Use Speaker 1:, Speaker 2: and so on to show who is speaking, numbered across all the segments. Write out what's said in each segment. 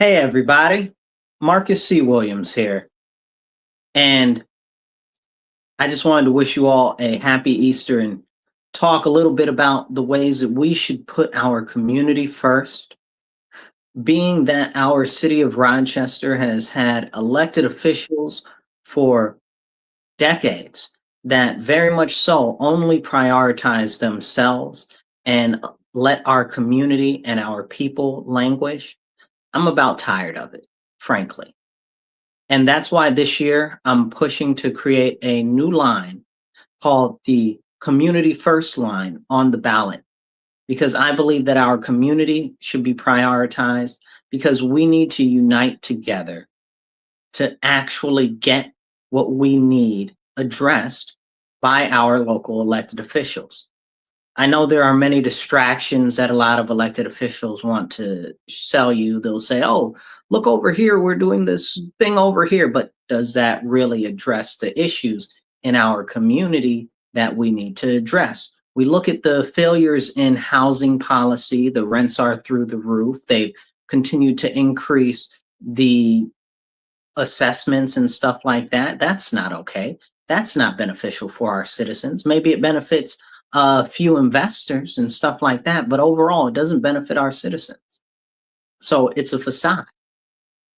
Speaker 1: Hey everybody, Marcus C. Williams here, and I just wanted to wish you all a happy Easter and talk a little bit about the ways that we should put our community first, being that our city of Rochester has had elected officials for decades that very much so only prioritize themselves and let our community and our people languish. I'm about tired of it, frankly. And that's why this year I'm pushing to create a new line called the Community First line on the ballot, because I believe that our community should be prioritized because we need to unite together to actually get what we need addressed by our local elected officials. I know there are many distractions that a lot of elected officials want to sell you. They'll say, oh, look over here, we're doing this thing over here. But does that really address the issues in our community that we need to address? We look at the failures in housing policy, the rents are through the roof. They've continued to increase the assessments and stuff like that. That's not okay. That's not beneficial for our citizens. Maybe it benefits a few investors and stuff like that, but overall, it doesn't benefit our citizens. So it's a facade.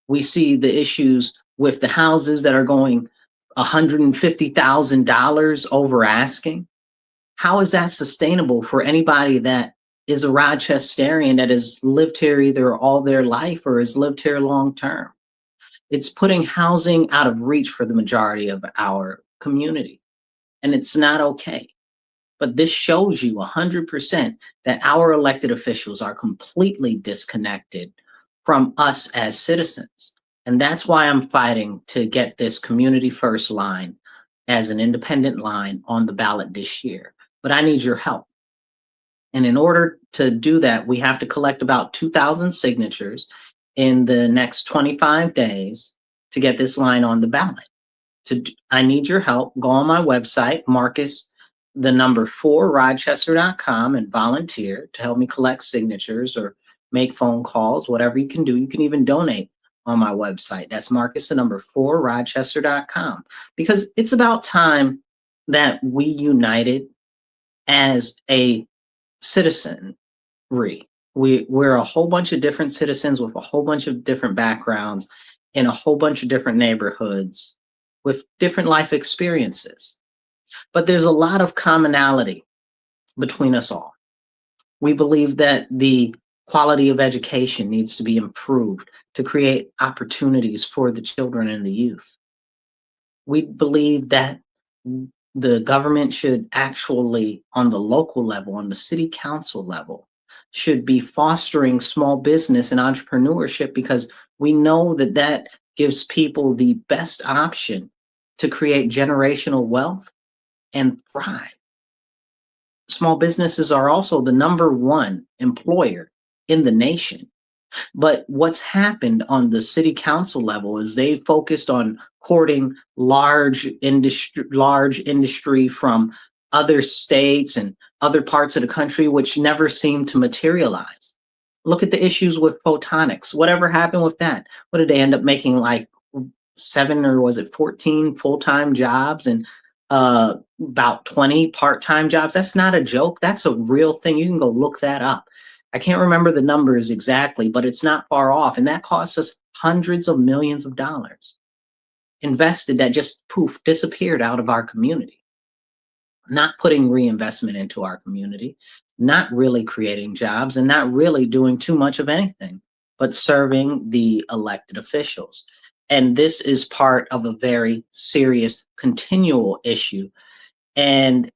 Speaker 1: We see the issues with the houses that are going $150,000 over asking. How is that sustainable for anybody that is a Rochesterian that has lived here either all their life or has lived here long term? It's putting housing out of reach for the majority of our community, and it's not okay. But this shows you 100% that our elected officials are completely disconnected from us as citizens. And that's why I'm fighting to get this community first line as an independent line on the ballot this year. But I need your help. And in order to do that, we have to collect about 2,000 signatures in the next 25 days to get this line on the ballot. I need your help. Go on my website, Marcus, the number 4, Rochester.com, and volunteer to help me collect signatures or make phone calls, whatever you can do. You can even donate on my website. That's Marcus, the number 4, Rochester.com, because it's about time that we united as a citizenry. We're a whole bunch of different citizens with a whole bunch of different backgrounds in a whole bunch of different neighborhoods with different life experiences. But there's a lot of commonality between us all. We believe that the quality of education needs to be improved to create opportunities for the children and the youth. We believe that the government should actually, on the local level, on the city council level, should be fostering small business and entrepreneurship, because we know that that gives people the best option to create generational wealth and thrive. Small businesses are also the number one employer in the nation. But what's happened on the city council level is they focused on courting large industry from other states and other parts of the country, which never seemed to materialize. Look at the issues with photonics. Whatever happened with that? What did they end up making, like 7 or was it 14 full-time jobs and about 20 part-time jobs? That's not a joke. That's a real thing. You can go look that up. I can't remember the numbers exactly, but it's not far off. And that costs us hundreds of millions of dollars invested that just poof, disappeared out of our community. Not putting reinvestment into our community, not really creating jobs, and not really doing too much of anything, but serving the elected officials. And this is part of a very serious continual issue. And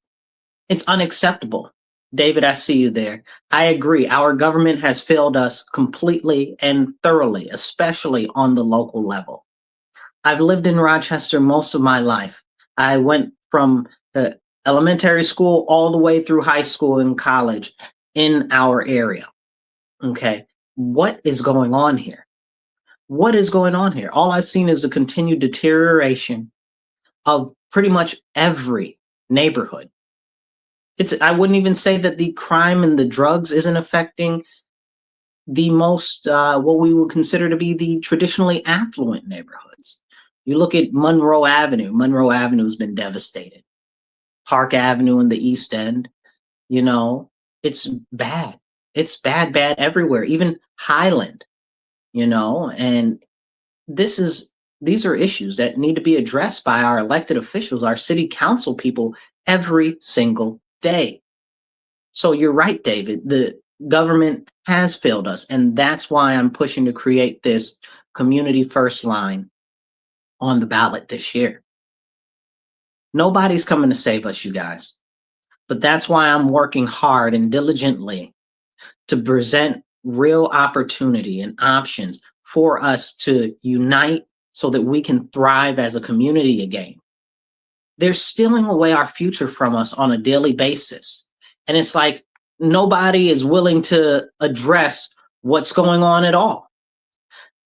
Speaker 1: it's unacceptable. David, I see you there. I agree. Our government has failed us completely and thoroughly, especially on the local level. I've lived in Rochester most of my life. I went from the elementary school all the way through high school and college in our area. Okay. What is going on here? What is going on here? All I've seen is a continued deterioration of pretty much every neighborhood. I wouldn't even say that the crime and the drugs isn't affecting the most, what we would consider to be the traditionally affluent neighborhoods. You look at Monroe Avenue. Monroe Avenue has been devastated. Park Avenue in the East End, you know, it's bad. It's bad, bad everywhere. Even Highland, and this is these are issues that need to be addressed by our elected officials, our city council people, every single day. So you're right, David. The government has failed us, and that's why I'm pushing to create this community first line on the ballot this year. Nobody's coming to save us, you guys. But that's why I'm working hard and diligently to present real opportunity and options for us to unite so that we can thrive as a community again. They're stealing away our future from us on a daily basis. And it's like nobody is willing to address what's going on at all.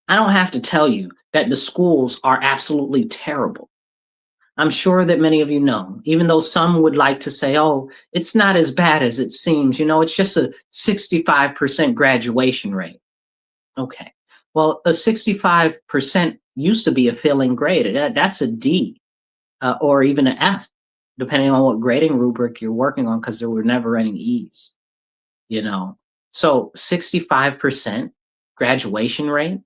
Speaker 1: I don't have to tell you that the schools are absolutely terrible. I'm sure that many of you know, even though some would like to say, oh, it's not as bad as it seems, it's just a 65% graduation rate. Okay. Well, a 65% used to be a failing grade. That's a D or even an F, depending on what grading rubric you're working on, because there were never any E's, So 65% graduation rate,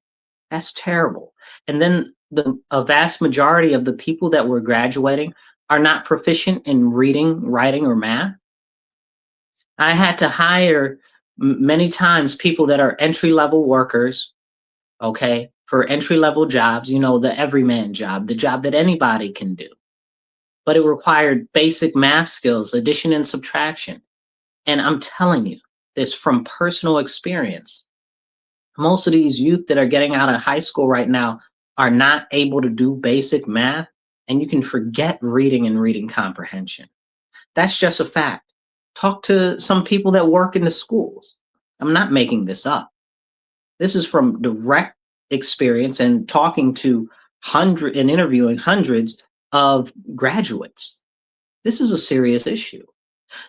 Speaker 1: that's terrible. And then a vast majority of the people that were graduating are not proficient in reading, writing, or math. I had to hire many times people that are entry-level workers, okay, for entry-level jobs, the everyman job, the job that anybody can do. But it required basic math skills, addition and subtraction. And I'm telling you this from personal experience. Most of these youth that are getting out of high school right now are not able to do basic math, and you can forget reading and reading comprehension. That's just a fact. Talk to some people that work in the schools. I'm not making this up. This is from direct experience and talking to interviewing hundreds of graduates. This is a serious issue.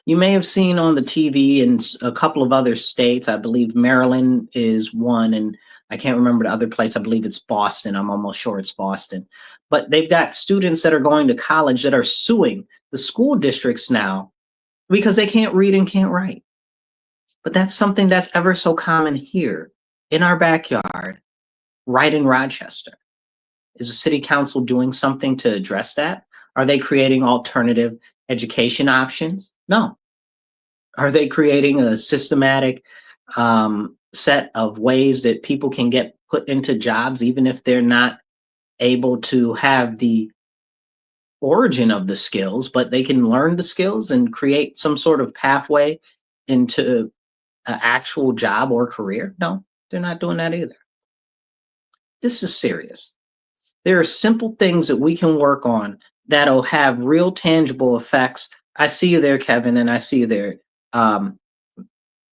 Speaker 1: You may have seen on the TV in a couple of other states. I believe Maryland is one, and I can't remember the other place. I believe it's Boston. I'm almost sure it's Boston. But they've got students that are going to college that are suing the school districts now because they can't read and can't write. But that's something that's ever so common here in our backyard, right in Rochester. Is the city council doing something to address that? Are they creating alternative education options? No. Are they creating a systematic set of ways that people can get put into jobs, even if they're not able to have the origin of the skills, but they can learn the skills and create some sort of pathway into an actual job or career? No, they're not doing that either. This is serious. There are simple things that we can work on that'll have real tangible effects. I see you there, Kevin, and I see you there,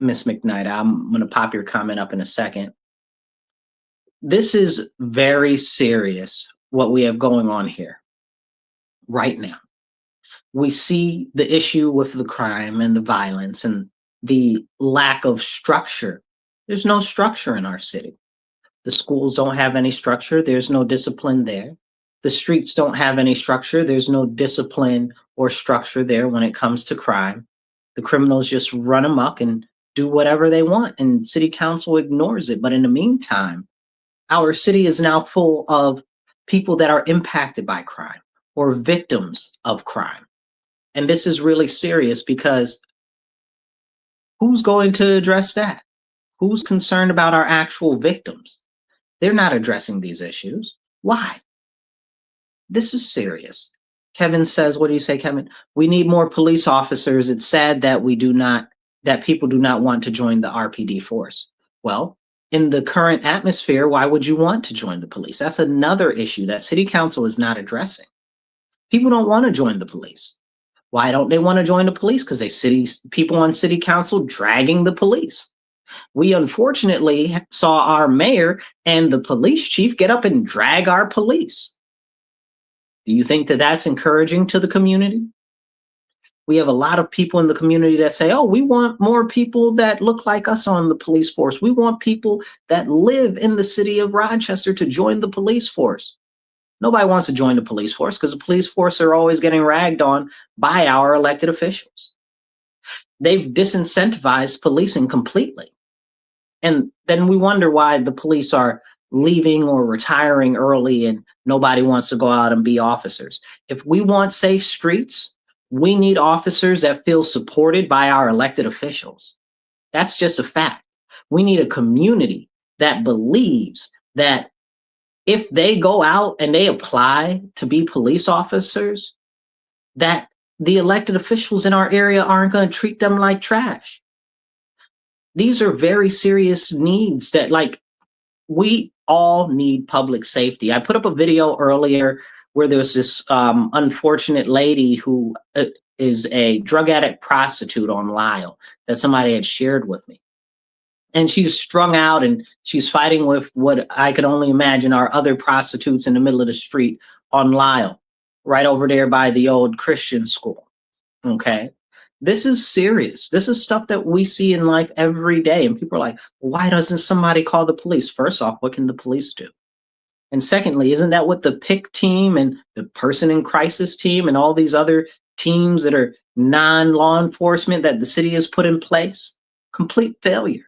Speaker 1: Miss McKnight. I'm going to pop your comment up in a second. This is very serious, what we have going on here right now. We see the issue with the crime and the violence and the lack of structure. There's no structure in our city. The schools don't have any structure. There's no discipline there. The streets don't have any structure. There's no discipline or structure there when it comes to crime. The criminals just run amok and do whatever they want, and city council ignores it. But in the meantime, our city is now full of people that are impacted by crime or victims of crime. And this is really serious because who's going to address that? Who's concerned about our actual victims? They're not addressing these issues. Why? This is serious. Kevin says, what do you say, Kevin? We need more police officers. It's sad that people do not want to join the RPD force. Well, in the current atmosphere, why would you want to join the police? That's another issue that city council is not addressing. People don't want to join the police. Why don't they want to join the police? Because they see people on city council dragging the police. We unfortunately saw our mayor and the police chief get up and drag our police. Do you think that that's encouraging to the community? We have a lot of people in the community that say, oh, we want more people that look like us on the police force. We want people that live in the city of Rochester to join the police force. Nobody wants to join the police force because the police force are always getting ragged on by our elected officials. They've disincentivized policing completely. And then we wonder why the police are leaving or retiring early and nobody wants to go out and be officers. If we want safe streets, we need officers that feel supported by our elected officials. That's just a fact. We need a community that believes that if they go out and they apply to be police officers, that the elected officials in our area aren't going to treat them like trash. These are very serious needs that, like, we all need public safety. I put up a video earlier where there was this unfortunate lady who is a drug addict prostitute on Lyle that somebody had shared with me. And she's strung out and she's fighting with what I could only imagine are other prostitutes in the middle of the street on Lyle, right over there by the old Christian school. Okay. This is serious. This is stuff that we see in life every day. And people are like, why doesn't somebody call the police? First off, what can the police do? And secondly, isn't that what the PIC team and the person in crisis team and all these other teams that are non-law enforcement that the city has put in place? Complete failure.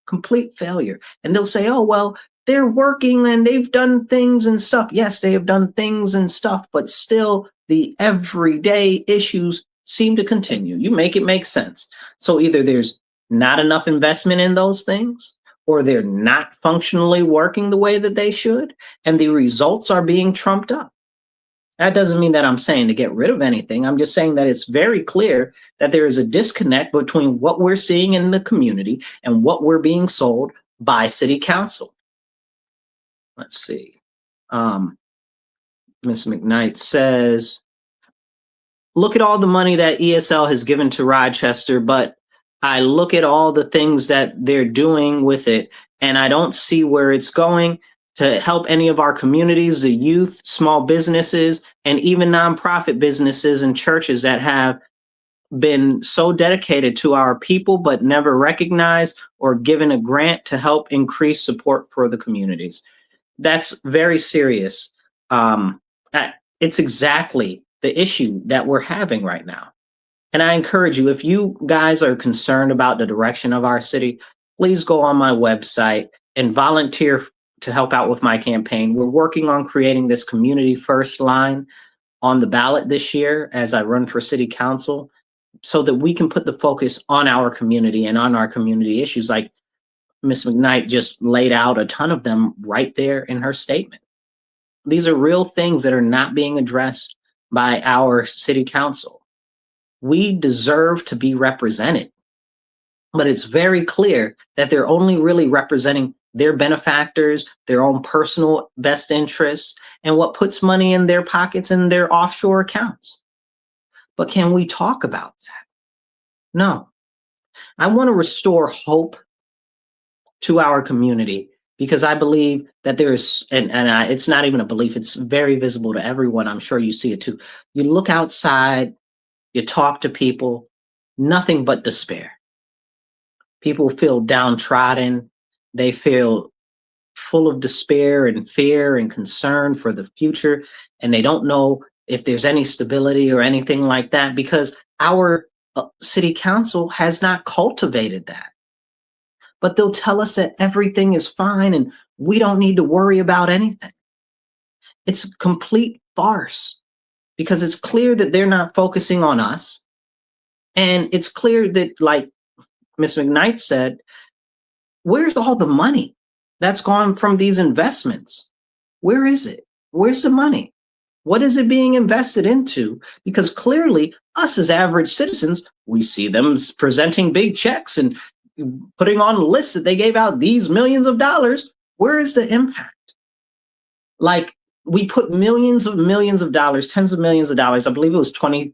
Speaker 1: Complete failure. And they'll say, oh, well, they're working and they've done things and stuff. Yes, they have done things and stuff, but still the everyday issues seem to continue. You make it make sense. So either there's not enough investment in those things, or they're not functionally working the way that they should, and the results are being trumped up. That doesn't mean that I'm saying to get rid of anything. I'm just saying that it's very clear that there is a disconnect between what we're seeing in the community and what we're being sold by city council. Let's see. Ms. McKnight says, look at all the money that ESL has given to Rochester, but I look at all the things that they're doing with it, and I don't see where it's going to help any of our communities, the youth, small businesses, and even nonprofit businesses and churches that have been so dedicated to our people, but never recognized or given a grant to help increase support for the communities. That's very serious. It's exactly the issue that we're having right now. And I encourage you, if you guys are concerned about the direction of our city, please go on my website and volunteer to help out with my campaign. We're working on creating this community first line on the ballot this year as I run for city council, so that we can put the focus on our community and on our community issues. Like Ms. McKnight just laid out a ton of them right there in her statement. These are real things that are not being addressed by our city council. We deserve to be represented, but it's very clear that they're only really representing their benefactors, their own personal best interests, and what puts money in their pockets and their offshore accounts. But can we talk about that? No. I want to restore hope to our community, because I believe that there is, it's not even a belief, it's very visible to everyone. I'm sure you see it too. You look outside, you talk to people, nothing but despair. People feel downtrodden. They feel full of despair and fear and concern for the future. And they don't know if there's any stability or anything like that, because our city council has not cultivated that. But they'll tell us that everything is fine and we don't need to worry about anything. It's a complete farce, because it's clear that they're not focusing on us. And it's clear that, like Ms. McKnight said, where's all the money that's gone from these investments? Where is it? Where's the money? What is it being invested into? Because clearly, us as average citizens, we see them presenting big checks and putting on lists that they gave out these millions of dollars. Where is the impact? Like, we put millions of dollars, tens of millions of dollars. I believe it was $23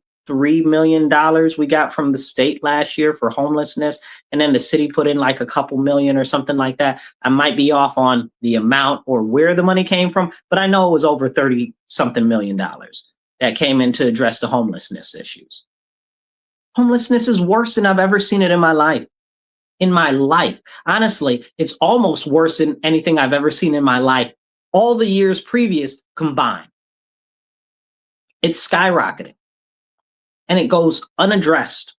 Speaker 1: million we got from the state last year for homelessness. And then the city put in like a couple million or something like that. I might be off on the amount or where the money came from, but I know it was over 30 something million dollars that came in to address the homelessness issues. Homelessness is worse than I've ever seen it in my life. In my life. Honestly, it's almost worse than anything I've ever seen in my life, all the years previous combined. It's skyrocketing and it goes unaddressed.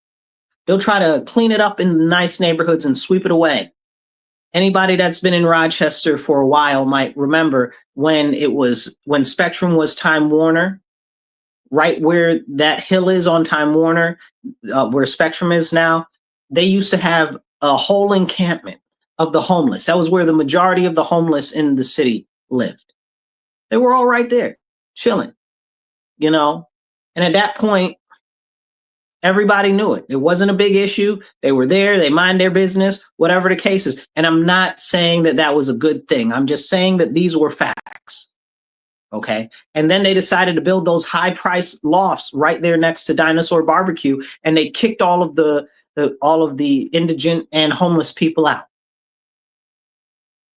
Speaker 1: They'll try to clean it up in nice neighborhoods and sweep it away. Anybody that's been in Rochester for a while might remember when Spectrum was Time Warner, right where that hill is on Time Warner, where Spectrum is now. They used to have a whole encampment of the homeless. That was where the majority of the homeless in the city lived. They were all right there, chilling, you know? And at that point, everybody knew it. It wasn't a big issue. They were there, they mind their business, whatever the case is. And I'm not saying that that was a good thing. I'm just saying that these were facts. Okay. And then they decided to build those high price lofts right there next to Dinosaur Barbecue. And they kicked all of the indigent and homeless people out.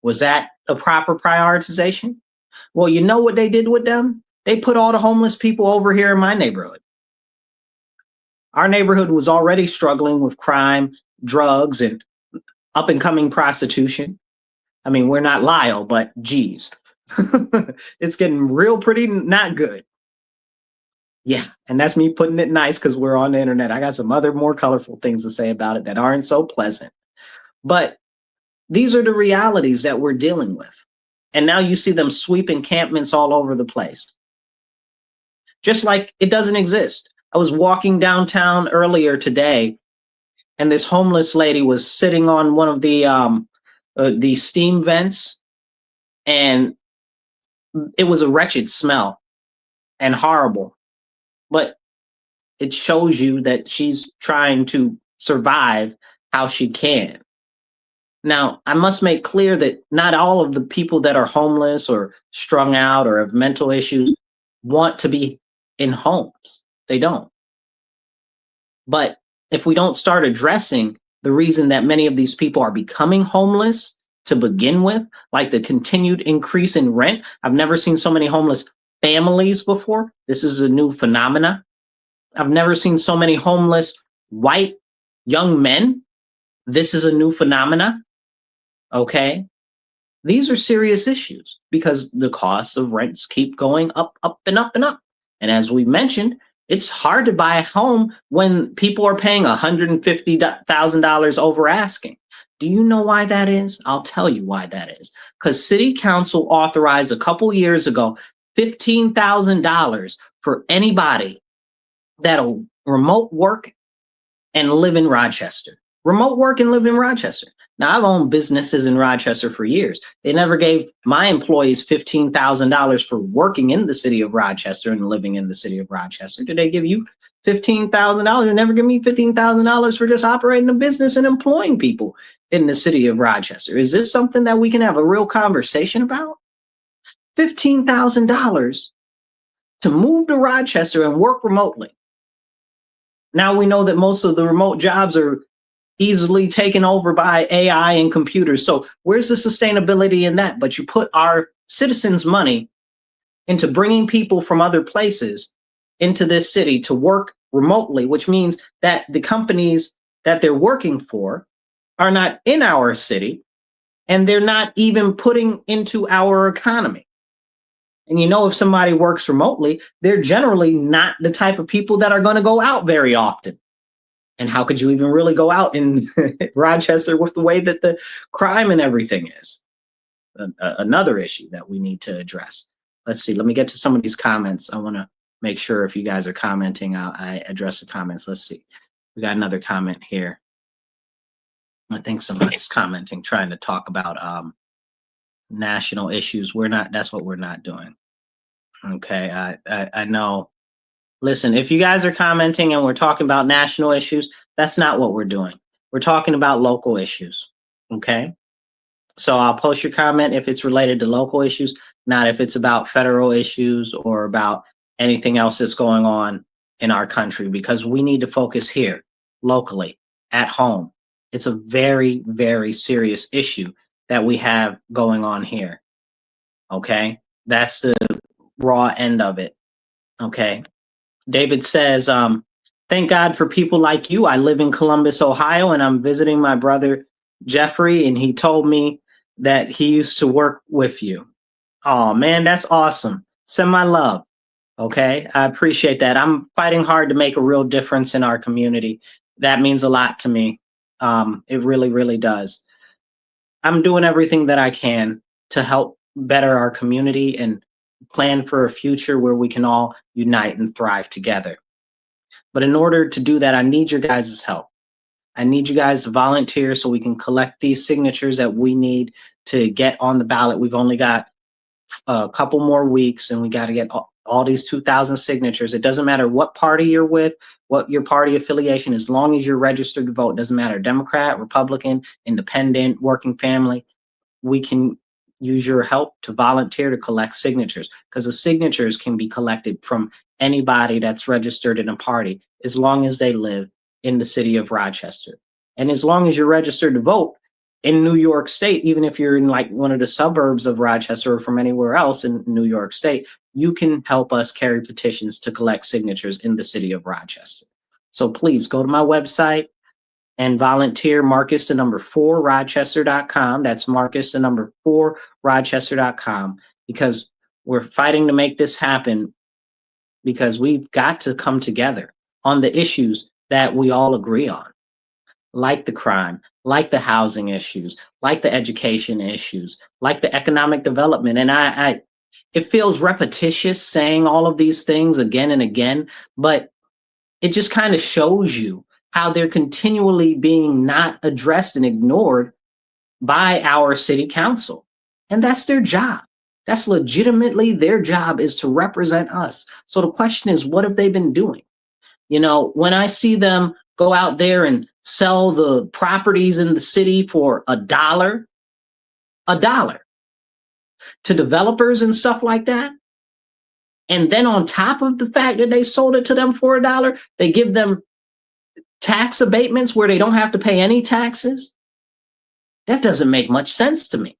Speaker 1: Was that a proper prioritization? Well, you know what they did with them? They put all the homeless people over here in my neighborhood. Our neighborhood was already struggling with crime, drugs, and up and coming prostitution. I mean, we're not Lyle, but geez, it's getting real pretty not good. Yeah, and that's me putting it nice because we're on the internet. I got some other more colorful things to say about it that aren't so pleasant. But these are the realities that we're dealing with. And now you see them sweep encampments all over the place. Just like it doesn't exist. I was walking downtown earlier today, and this homeless lady was sitting on one of the steam vents, and it was a wretched smell and horrible. But it shows you that she's trying to survive how she can. Now, I must make clear that not all of the people that are homeless or strung out or have mental issues want to be in homes. They don't. But if we don't start addressing the reason that many of these people are becoming homeless to begin with, like the continued increase in rent, I've never seen so many homeless families before. This is a new phenomena. I've never seen so many homeless white young men. This is a new phenomena. Okay. These are serious issues because the costs of rents keep going up, up, and up, and up. And as we mentioned, it's hard to buy a home when people are paying $150,000 over asking. Do you know why that is? I'll tell you why that is. Because City Council authorized a couple years ago $15,000 for anybody that'll remote work and live in Rochester. Remote work and live in Rochester. Now, I've owned businesses in Rochester for years. They never gave my employees $15,000 for working in the city of Rochester and living in the city of Rochester. Did they give you $15,000? They never give me $15,000 for just operating a business and employing people in the city of Rochester. Is this something that we can have a real conversation about? $15,000 to move to Rochester and work remotely. Now we know that most of the remote jobs are easily taken over by AI and computers. So where's the sustainability in that? But you put our citizens' money into bringing people from other places into this city to work remotely, which means that the companies that they're working for are not in our city, and they're not even putting into our economy. And you know, if somebody works remotely, they're generally not the type of people that are going to go out very often. And how could you even really go out in Rochester with the way that the crime and everything is? Another issue that we need to address. Let's see. Let me get to some of these comments. I want to make sure if you guys are commenting, I address the comments. Let's see. We got another comment here. I think somebody's commenting, trying to talk about national issues. That's what we're not doing. Okay. I know. Listen, if you guys are commenting and we're talking about national issues, that's not what we're doing. We're talking about local issues. Okay. So I'll post your comment if it's related to local issues, not if it's about federal issues or about anything else that's going on in our country, because we need to focus here locally at home. It's a very, very serious issue that we have going on here. Okay. That's the raw end of it. Okay. David says, Thank God for people like you. I live in Columbus, Ohio, and I'm visiting my brother Jeffrey, and he told me that he used to work with you. Oh man, that's awesome. Send my love. Okay, I appreciate that. I'm fighting hard to make a real difference in our community. That means a lot to me. It really, really does. I'm doing everything that I can to help better our community and plan for a future where we can all unite and thrive together. But in order to do that, I need your guys' help. I need you guys to volunteer so we can collect these signatures that we need to get on the ballot. We've only got a couple more weeks and we got to get all these 2,000 signatures. It doesn't matter what party you're with, what your party affiliation, as long as you're registered to vote. It doesn't matter, Democrat, Republican, independent, working family. We can use your help to volunteer to collect signatures, because the signatures can be collected from anybody that's registered in a party as long as they live in the city of Rochester. And as long as you're registered to vote in New York State, even if you're in like one of the suburbs of Rochester or from anywhere else in New York State, you can help us carry petitions to collect signatures in the city of Rochester. So please go to my website and volunteer. Marcus the number 4 Rochester.com. That's Marcus the number 4 Rochester.com, because we're fighting to make this happen, because we've got to come together on the issues that we all agree on, like the crime, like the housing issues, like the education issues, like the economic development. And I it feels repetitious saying all of these things again and again, but it just kind of shows you how they're continually being not addressed and ignored by our city council. And that's their job. That's legitimately their job, is to represent us. So the question is, what have they been doing? You know, when I see them go out there and sell the properties in the city for $1 to developers and stuff like that, and then on top of the fact that they sold it to them for $1, they give them tax abatements where they don't have to pay any taxes. That doesn't make much sense to me.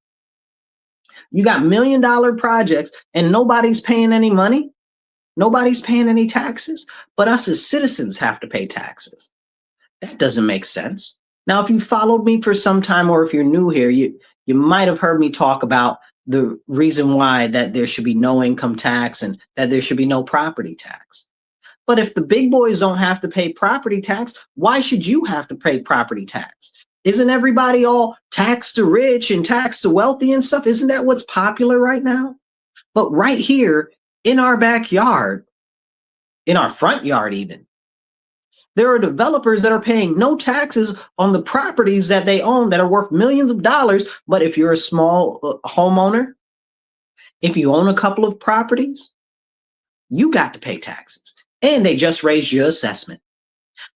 Speaker 1: You got $1 million projects and nobody's paying any money. Nobody's paying any taxes, but us as citizens have to pay taxes. That doesn't make sense. Now, if you followed me for some time, or if you're new here, you might have heard me talk about the reason why that there should be no income tax and that there should be no property tax. But if the big boys don't have to pay property tax, why should you have to pay property tax? Isn't everybody all tax the rich and tax the wealthy and stuff? Isn't that what's popular right now? But right here in our backyard, in our front yard even, there are developers that are paying no taxes on the properties that they own that are worth millions of dollars. But if you're a small homeowner, if you own a couple of properties, you got to pay taxes. And they just raised your assessment.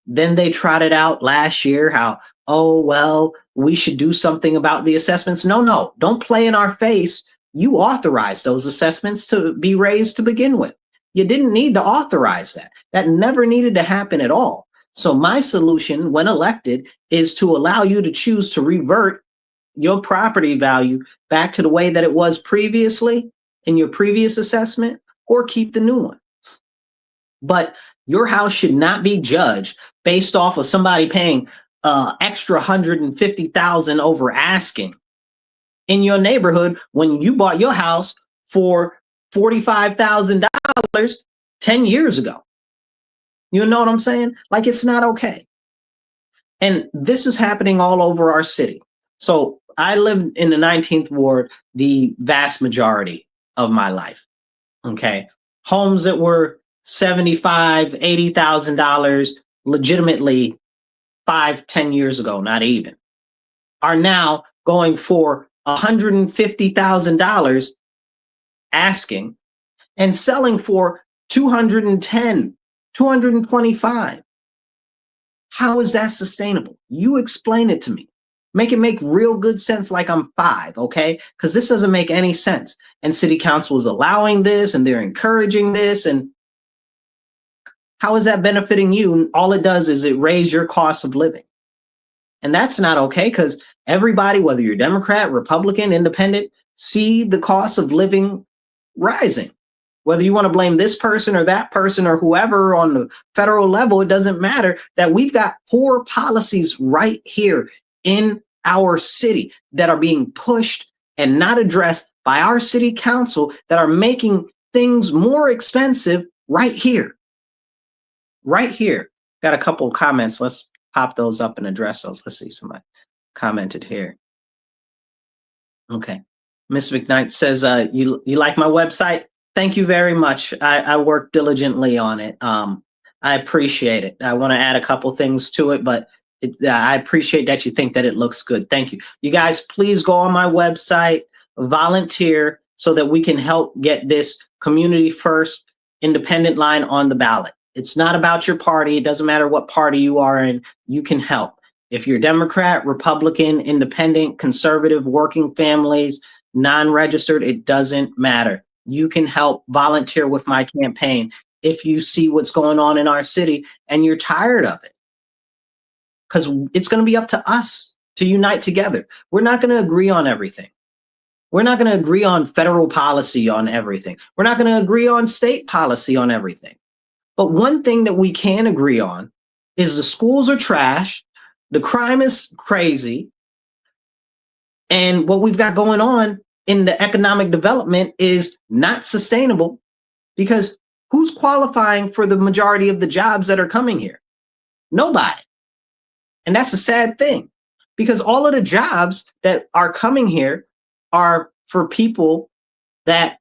Speaker 1: Then they trotted out last year how, oh, well, we should do something about the assessments. No, don't play in our face. You authorized those assessments to be raised to begin with. You didn't need to authorize that. That never needed to happen at all. So my solution when elected is to allow you to choose to revert your property value back to the way that it was previously in your previous assessment, or keep the new one. But your house should not be judged based off of somebody paying extra $150,000 over asking in your neighborhood when you bought your house for $45,000 10 years ago. You know what I'm saying? Like, it's not okay. And this is happening all over our city. So I lived in the 19th ward the vast majority of my life. Okay. Homes that were $75,000, $80,000 legitimately 5-10 years ago, not even, are now going for $150,000 asking and selling for 210, 225. How is that sustainable? You explain it to me. Make it make real good sense, like I'm 5, okay? Because this doesn't make any sense. And city council is allowing this and they're encouraging this. And how is that benefiting you? And all it does is it raise your cost of living. And that's not okay, because everybody, whether you're Democrat, Republican, Independent, see the cost of living rising. Whether you want to blame this person or that person or whoever on the federal level, it doesn't matter, that we've got poor policies right here in our city that are being pushed and not addressed by our city council, that are making things more expensive right here. Right here. Got a couple of comments. Let's pop those up and address those. Let's see, somebody commented here. Okay. Miss McKnight says, you like my website? Thank you very much. I work diligently on it. I appreciate it. I want to add a couple things to it, but I appreciate that you think that it looks good. Thank you. You guys, please go on my website, volunteer, so that we can help get this community first independent line on the ballot. It's not about your party. It doesn't matter what party you are in. You can help. If you're Democrat, Republican, independent, conservative, working families, non-registered, it doesn't matter. You can help volunteer with my campaign if you see what's going on in our city and you're tired of it. Because it's going to be up to us to unite together. We're not going to agree on everything. We're not going to agree on federal policy on everything. We're not going to agree on state policy on everything. But one thing that we can agree on is the schools are trash, the crime is crazy, and what we've got going on in the economic development is not sustainable, because who's qualifying for the majority of the jobs that are coming here? Nobody. And that's a sad thing, because all of the jobs that are coming here are for people that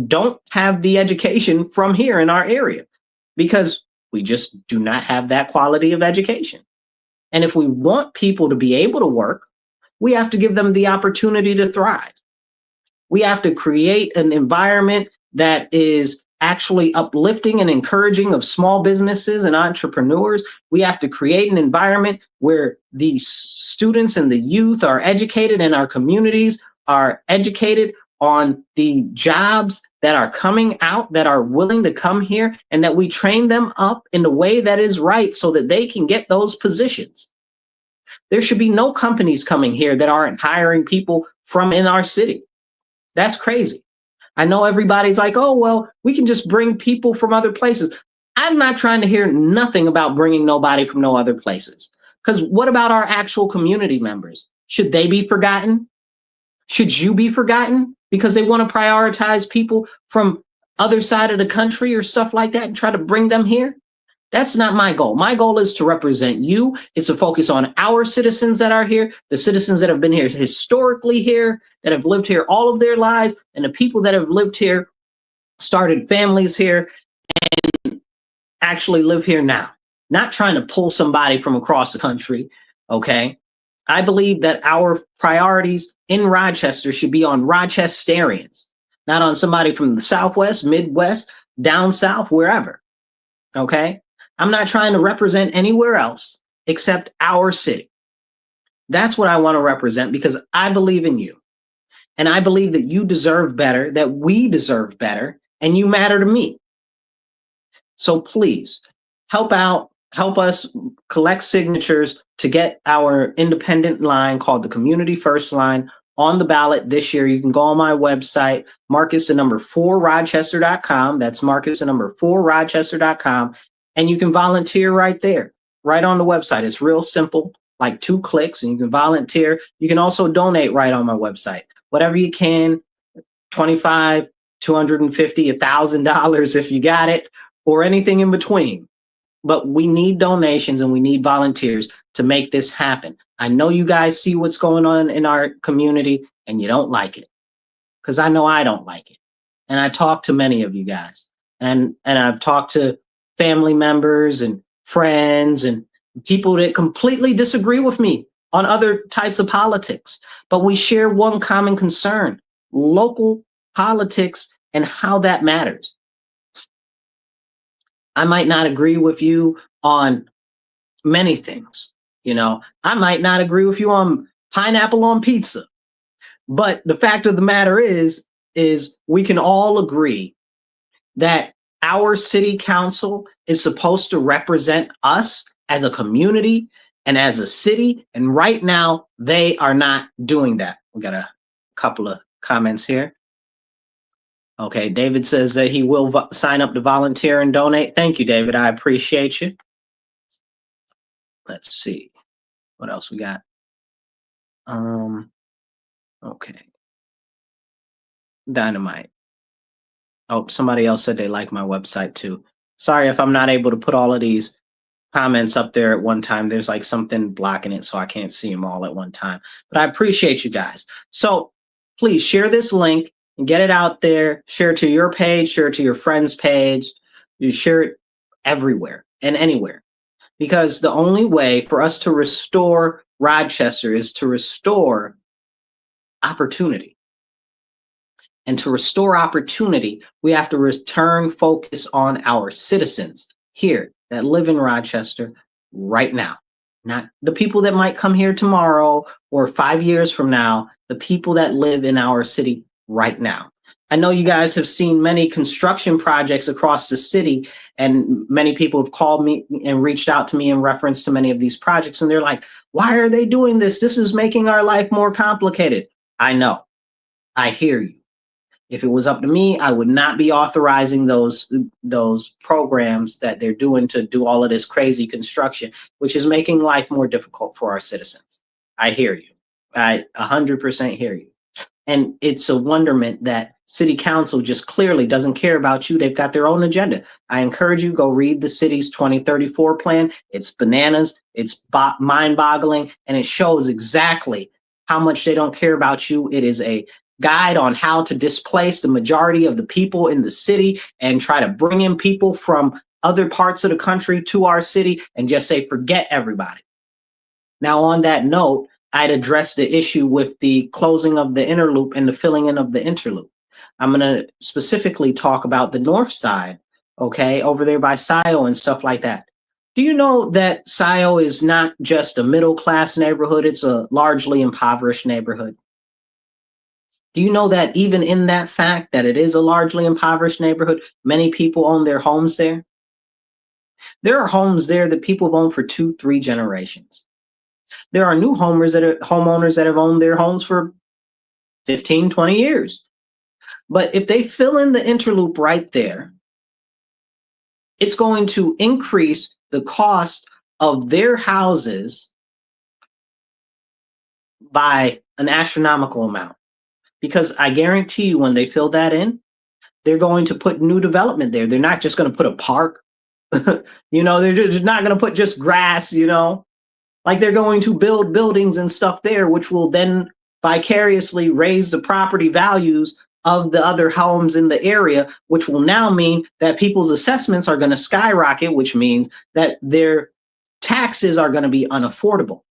Speaker 1: don't have the education from here in our area, because we just do not have that quality of education. And if we want people to be able to work, we have to give them the opportunity to thrive. We have to create an environment that is actually uplifting and encouraging of small businesses and entrepreneurs. We have to create an environment where the students and the youth are educated and our communities are educated on the jobs that are coming out, that are willing to come here, and that we train them up in the way that is right so that they can get those positions. There should be no companies coming here that aren't hiring people from in our city. That's crazy. I know everybody's like, oh, well, we can just bring people from other places. I'm not trying to hear nothing about bringing nobody from no other places. Because what about our actual community members? Should they be forgotten? Should you be forgotten because they want to prioritize people from other side of the country or stuff like that and try to bring them here? That's not my goal. My goal is to represent you. It's to focus on our citizens that are here, the citizens that have been here historically here, that have lived here all of their lives, and the people that have lived here, started families here, and actually live here now. Not trying to pull somebody from across the country, okay? I believe that our priorities in Rochester should be on Rochesterians, not on somebody from the Southwest, Midwest, down South, wherever, okay? I'm not trying to represent anywhere else except our city. That's what I want to represent, because I believe in you. And I believe that you deserve better, that we deserve better, and you matter to me. So please help out, help us collect signatures to get our independent line called the Community First Line on the ballot this year. You can go on my website, Marcus4Rochester.com. That's Marcus4Rochester.com. And you can volunteer right there, right on the website. It's real simple, like 2 clicks, and you can volunteer. You can also donate right on my website. Whatever you can, $25, $250, $1,000 if you got it, or anything in between. But we need donations and we need volunteers to make this happen. I know you guys see what's going on in our community and you don't like it, because I know I don't like it. And I talk to many of you guys, and I've talked to family members and friends and people that completely disagree with me on other types of politics. But we share one common concern: local politics and how that matters. I might not agree with you on many things. You know, I might not agree with you on pineapple on pizza. But the fact of the matter is we can all agree that our city council is supposed to represent us as a community and as a city. And right now, they are not doing that. We got a couple of comments here. Okay, David says that he will sign up to volunteer and donate. Thank you, David. I appreciate you. Let's see what else we got. Okay, Dynamite. Oh, somebody else said they like my website too. Sorry if I'm not able to put all of these comments up there at one time. There's like something blocking it, so I can't see them all at one time. But I appreciate you guys. So please share this link and get it out there. Share it to your page, share it to your friend's page. You share it everywhere and anywhere. Because the only way for us to restore Rochester is to restore opportunity. And to restore opportunity, we have to return focus on our citizens here that live in Rochester right now. Not the people that might come here tomorrow or 5 years from now, the people that live in our city right now. I know you guys have seen many construction projects across the city, and many people have called me and reached out to me in reference to many of these projects. And they're like, why are they doing this? This is making our life more complicated. I know. I hear you. If it was up to me, I would not be authorizing those programs that they're doing to do all of this crazy construction, which is making life more difficult for our citizens. I hear you. I 100% hear you. And it's a wonderment that city council just clearly doesn't care about you. They've got their own agenda. I encourage you, go read the city's 2034 plan. It's bananas. It's mind-boggling. And it shows exactly how much they don't care about you. It is a guide on how to displace the majority of the people in the city and try to bring in people from other parts of the country to our city and just say, forget everybody. Now, on that note, I'd address the issue with the closing of the inner loop and the filling in of the interloop. I'm going to specifically talk about the north side, okay, over there by Scio and stuff like that. Do you know that Scio is not just a middle-class neighborhood, it's a largely impoverished neighborhood? Do you know that even in that fact that it is a largely impoverished neighborhood, many people own their homes there? There are homes there that people have owned for 2-3 generations. There are new homeowners that have owned their homes for 15, 20 years. But if they fill in the interloop right there, it's going to increase the cost of their houses by an astronomical amount. Because I guarantee you, when they fill that in, they're going to put new development there. They're not just going to put a park. They're just not going to put just grass, like they're going to build buildings and stuff there, which will then vicariously raise the property values of the other homes in the area, which will now mean that people's assessments are going to skyrocket, which means that their taxes are going to be unaffordable.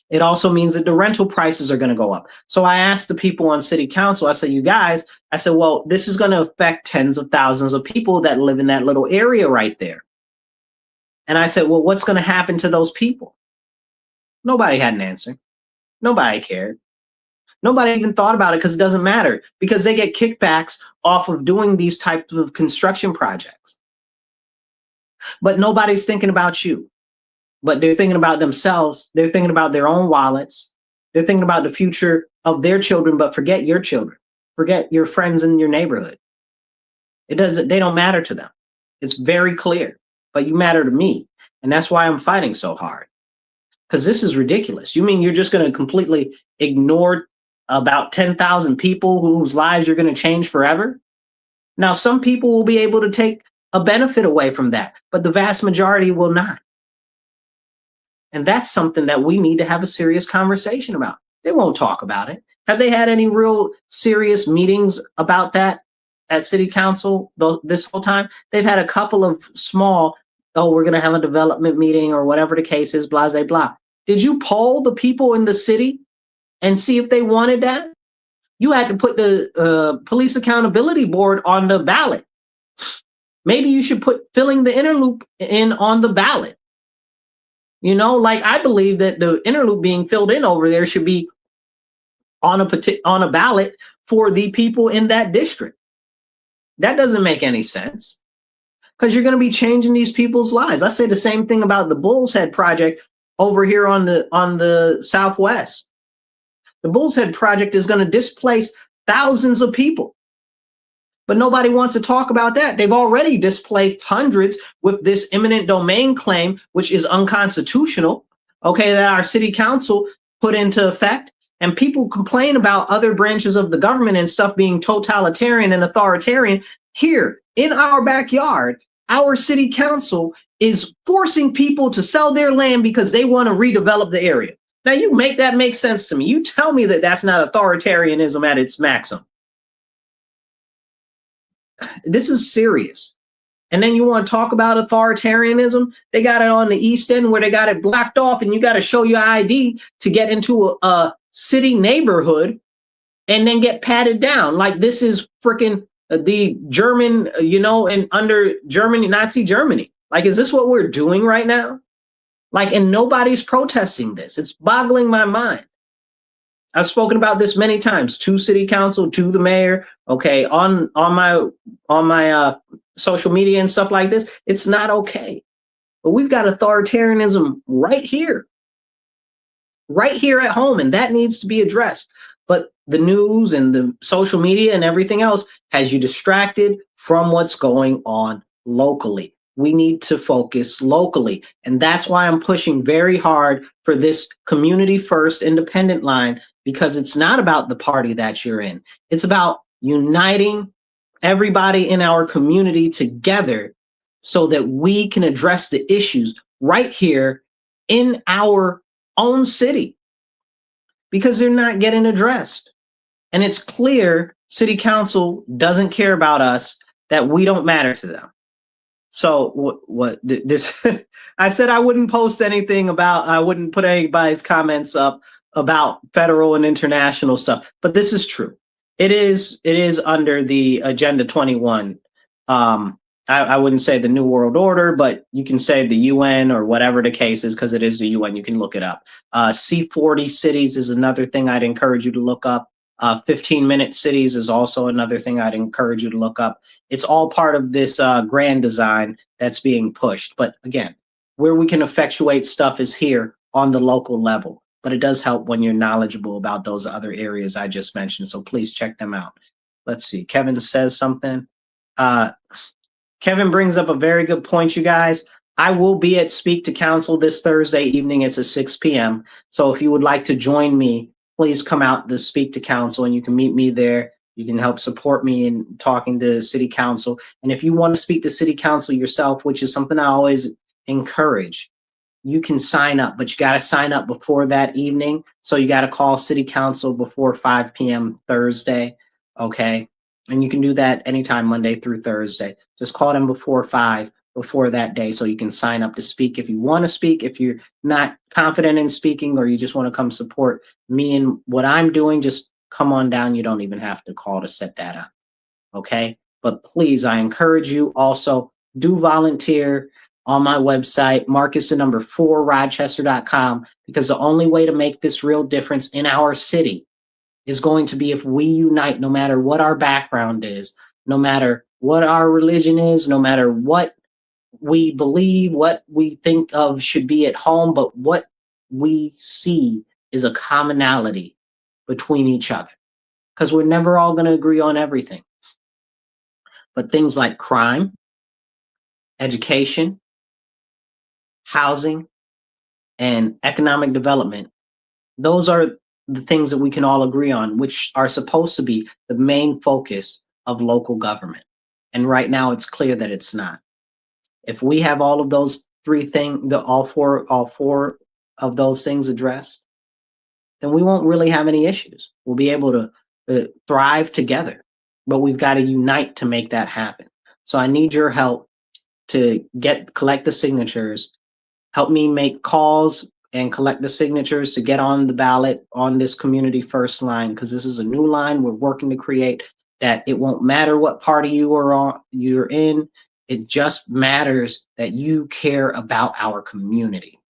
Speaker 1: It also means that the rental prices are going to go up. So I asked the people on city council, I said, you guys, I said, well, this is going to affect tens of thousands of people that live in that little area right there. And I said, well, what's going to happen to those people? Nobody had an answer. Nobody cared. Nobody even thought about it because it doesn't matter, because they get kickbacks off of doing these types of construction projects. But nobody's thinking about you. But they're thinking about themselves. They're thinking about their own wallets. They're thinking about the future of their children, but forget your children. Forget your friends in your neighborhood. They don't matter to them. It's very clear, but you matter to me. And that's why I'm fighting so hard. Because this is ridiculous. You mean you're just going to completely ignore about 10,000 people whose lives you're going to change forever? Now, some people will be able to take a benefit away from that, but the vast majority will not. And that's something that we need to have a serious conversation about. They won't talk about it. Have they had any real serious meetings about that at city council this whole time? They've had a couple of small, we're going to have a development meeting or whatever the case is, blah, blah, blah. Did you poll the people in the city and see if they wanted that? You had to put the police accountability board on the ballot. Maybe you should put filling the inner loop in on the ballot. Like I believe that the interloop being filled in over there should be on a ballot for the people in that district. That doesn't make any sense, because you're going to be changing these people's lives. I say the same thing about the Bull's Head project over here on the Southwest. The Bull's Head project is going to displace thousands of people. But nobody wants to talk about that. They've already displaced hundreds with this eminent domain claim, which is unconstitutional, okay, that our city council put into effect. And people complain about other branches of the government and stuff being totalitarian and authoritarian. Here in our backyard, our city council is forcing people to sell their land because they want to redevelop the area. Now, you make that make sense to me. You tell me that that's not authoritarianism at its maximum. This is serious. And then you want to talk about authoritarianism? They got it on the East End where they got it blocked off, and you got to show your ID to get into a city neighborhood and then get patted down. Like this is freaking the German, and under Germany, Nazi Germany. Like, is this what we're doing right now? Like, and nobody's protesting this. It's boggling my mind. I've spoken about this many times to city council, to the mayor, okay, on my social media and stuff like this. It's not okay. But we've got authoritarianism right here at home, and that needs to be addressed. But the news and the social media and everything else has you distracted from what's going on locally. We need to focus locally. And that's why I'm pushing very hard for this community first independent line, because it's not about the party that you're in. It's about uniting everybody in our community together so that we can address the issues right here in our own city, because they're not getting addressed. And it's clear city council doesn't care about us, that we don't matter to them. So what this I said I wouldn't post anything about, I wouldn't put anybody's comments up about federal and international stuff, but this is true. It is under the Agenda 21. I wouldn't say the New World Order, but you can say the UN or whatever the case is, because it is the UN. You can look it up. C40 cities is another thing I'd encourage you to look up. 15-minute cities is also another thing I'd encourage you to look up. It's all part of this grand design that's being pushed. But again, where we can effectuate stuff is here on the local level. But it does help when you're knowledgeable about those other areas I just mentioned. So please check them out. Let's see. Kevin says something. Kevin brings up a very good point, you guys. I will be at Speak to Council this Thursday evening. It's at 6 p.m. So if you would like to join me, please come out to Speak to Council, and you can meet me there. You can help support me in talking to City Council. And if you want to speak to City Council yourself, which is something I always encourage, you can sign up, but you got to sign up before that evening. So you got to call City Council before 5 p.m. Thursday, okay? And you can do that anytime, Monday through Thursday. Just call them before 5, before that day, so you can sign up to speak if you want to speak. If you're not confident in speaking, or you just want to come support me and what I'm doing, just come on down. You don't even have to call to set that up, okay? But please, I encourage you also, do volunteer on my website, Marcus4Rochester.com, because the only way to make this real difference in our city is going to be if we unite, no matter what our background is, no matter what our religion is, no matter what we believe, what we think of should be at home, but what we see is a commonality between each other, because we're never all going to agree on everything. But things like crime, education, housing, and economic development, those are the things that we can all agree on, which are supposed to be the main focus of local government. And right now it's clear that it's not. If we have all of those three things, all four of those things addressed, then we won't really have any issues. We'll be able to thrive together, but we've got to unite to make that happen. So I need your help to collect the signatures, help me make calls and collect the signatures to get on the ballot on this community first line, because this is a new line we're working to create, that it won't matter what party you're in. It just matters that you care about our community,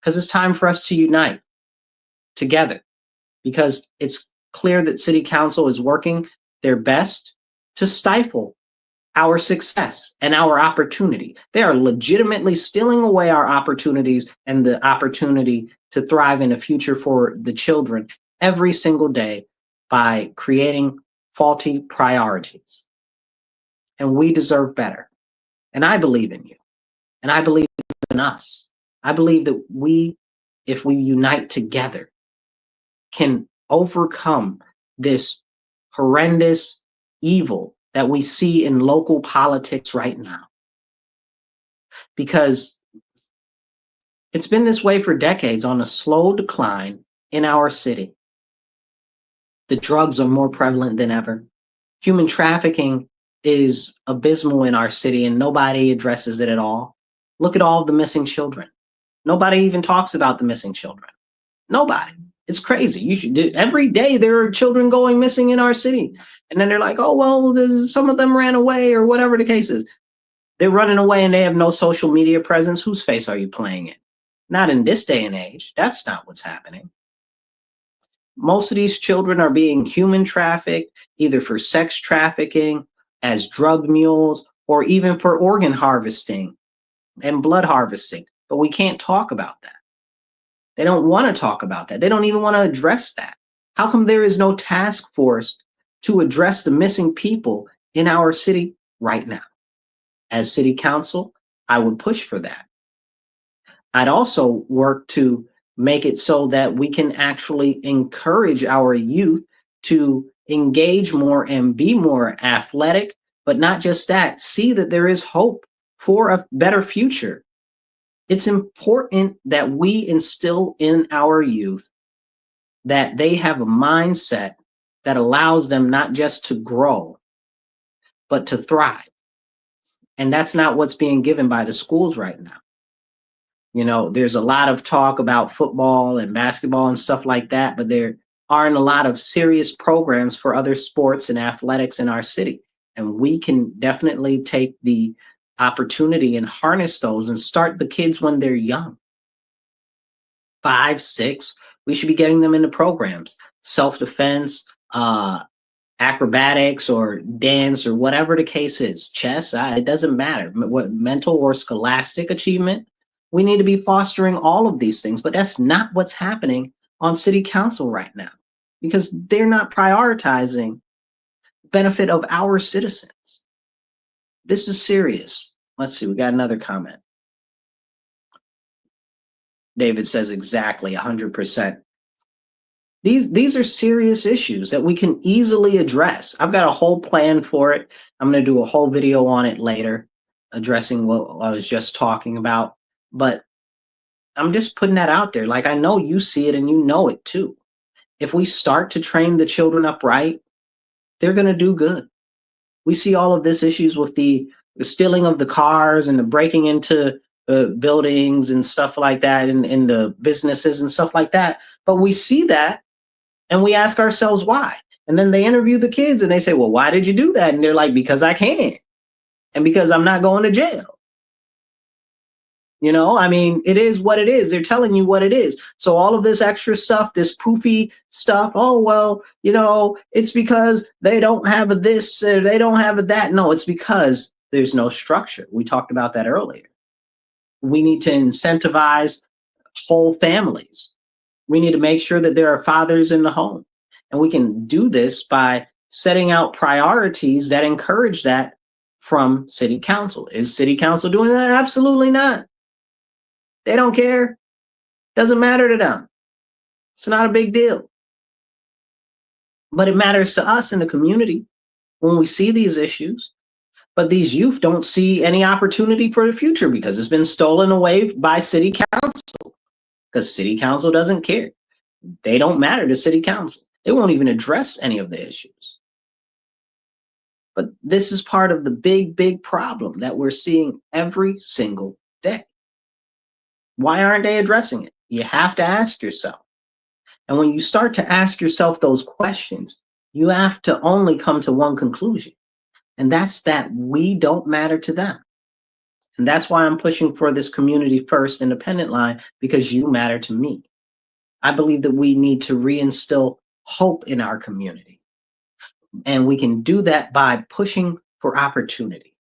Speaker 1: because it's time for us to unite together, because it's clear that City Council is working their best to stifle our success and our opportunity. They are legitimately stealing away our opportunities and the opportunity to thrive in a future for the children every single day by creating faulty priorities. and we deserve better. And I believe in you, and I believe in us. I believe that we, if we unite together, can overcome this horrendous evil that we see in local politics right now. Because it's been this way for decades on a slow decline in our city. The drugs are more prevalent than ever. Human trafficking is abysmal in our city and nobody addresses it at all. Look at all of the missing children. Nobody even talks about the missing children. Nobody. It's crazy. You should every day there are children going missing in our city. And then they're like, oh, well, some of them ran away or whatever the case is. They're running away and they have no social media presence. Whose face are you playing in? Not in this day and age. That's not what's happening. Most of these children are being human trafficked, either for sex trafficking, as drug mules, or even for organ harvesting and blood harvesting. But we can't talk about that. They don't want to talk about that. They don't even want to address that. How come there is no task force to address the missing people in our city right now? As city council, I would push for that. I'd also work to make it so that we can actually encourage our youth to engage more and be more athletic, but not just that, see that there is hope for a better future. It's important that we instill in our youth that they have a mindset that allows them not just to grow, but to thrive. And that's not what's being given by the schools right now. You know, there's a lot of talk about football and basketball and stuff like that, but there aren't a lot of serious programs for other sports and athletics in our city. And we can definitely take the opportunity and harness those and start the kids when they're young. 5, 6, we should be getting them into programs, self-defense, acrobatics or dance or whatever the case is, chess, it doesn't matter what mental or scholastic achievement. We need to be fostering all of these things, but that's not what's happening on city council right now because they're not prioritizing benefit of our citizens. This is serious. Let's see, we got another comment. David says exactly 100%. These are serious issues that we can easily address. I've got a whole plan for it. I'm going to do a whole video on it later, addressing what I was just talking about. But I'm just putting that out there. Like, I know you see it and you know it too. If we start to train the children up right, they're going to do good. We see all of this issues with the stealing of the cars and the breaking into buildings and stuff like that in the businesses and stuff like that. But we see that and we ask ourselves why. And then they interview the kids and they say, well, why did you do that? And they're like, because I can. And because I'm not going to jail. You know, I mean, it is what it is. They're telling you what it is. So all of this extra stuff, this poofy stuff, oh, well, you know, it's because they don't have a this or they don't have a that. No, it's because there's no structure. We talked about that earlier. We need to incentivize whole families. We need to make sure that there are fathers in the home. And we can do this by setting out priorities that encourage that from city council. Is city council doing that? Absolutely not. They don't care. Doesn't matter to them. It's not a big deal. But it matters to us in the community when we see these issues. But these youth don't see any opportunity for the future because it's been stolen away by city council. Because city council doesn't care. They don't matter to city council. They won't even address any of the issues. But this is part of the big, big problem that we're seeing every single day. Why aren't they addressing it? You have to ask yourself. And when you start to ask yourself those questions, you have to only come to one conclusion. And that's that we don't matter to them. And that's why I'm pushing for this community first independent line, because you matter to me. I believe that we need to reinstill hope in our community. And we can do that by pushing for opportunity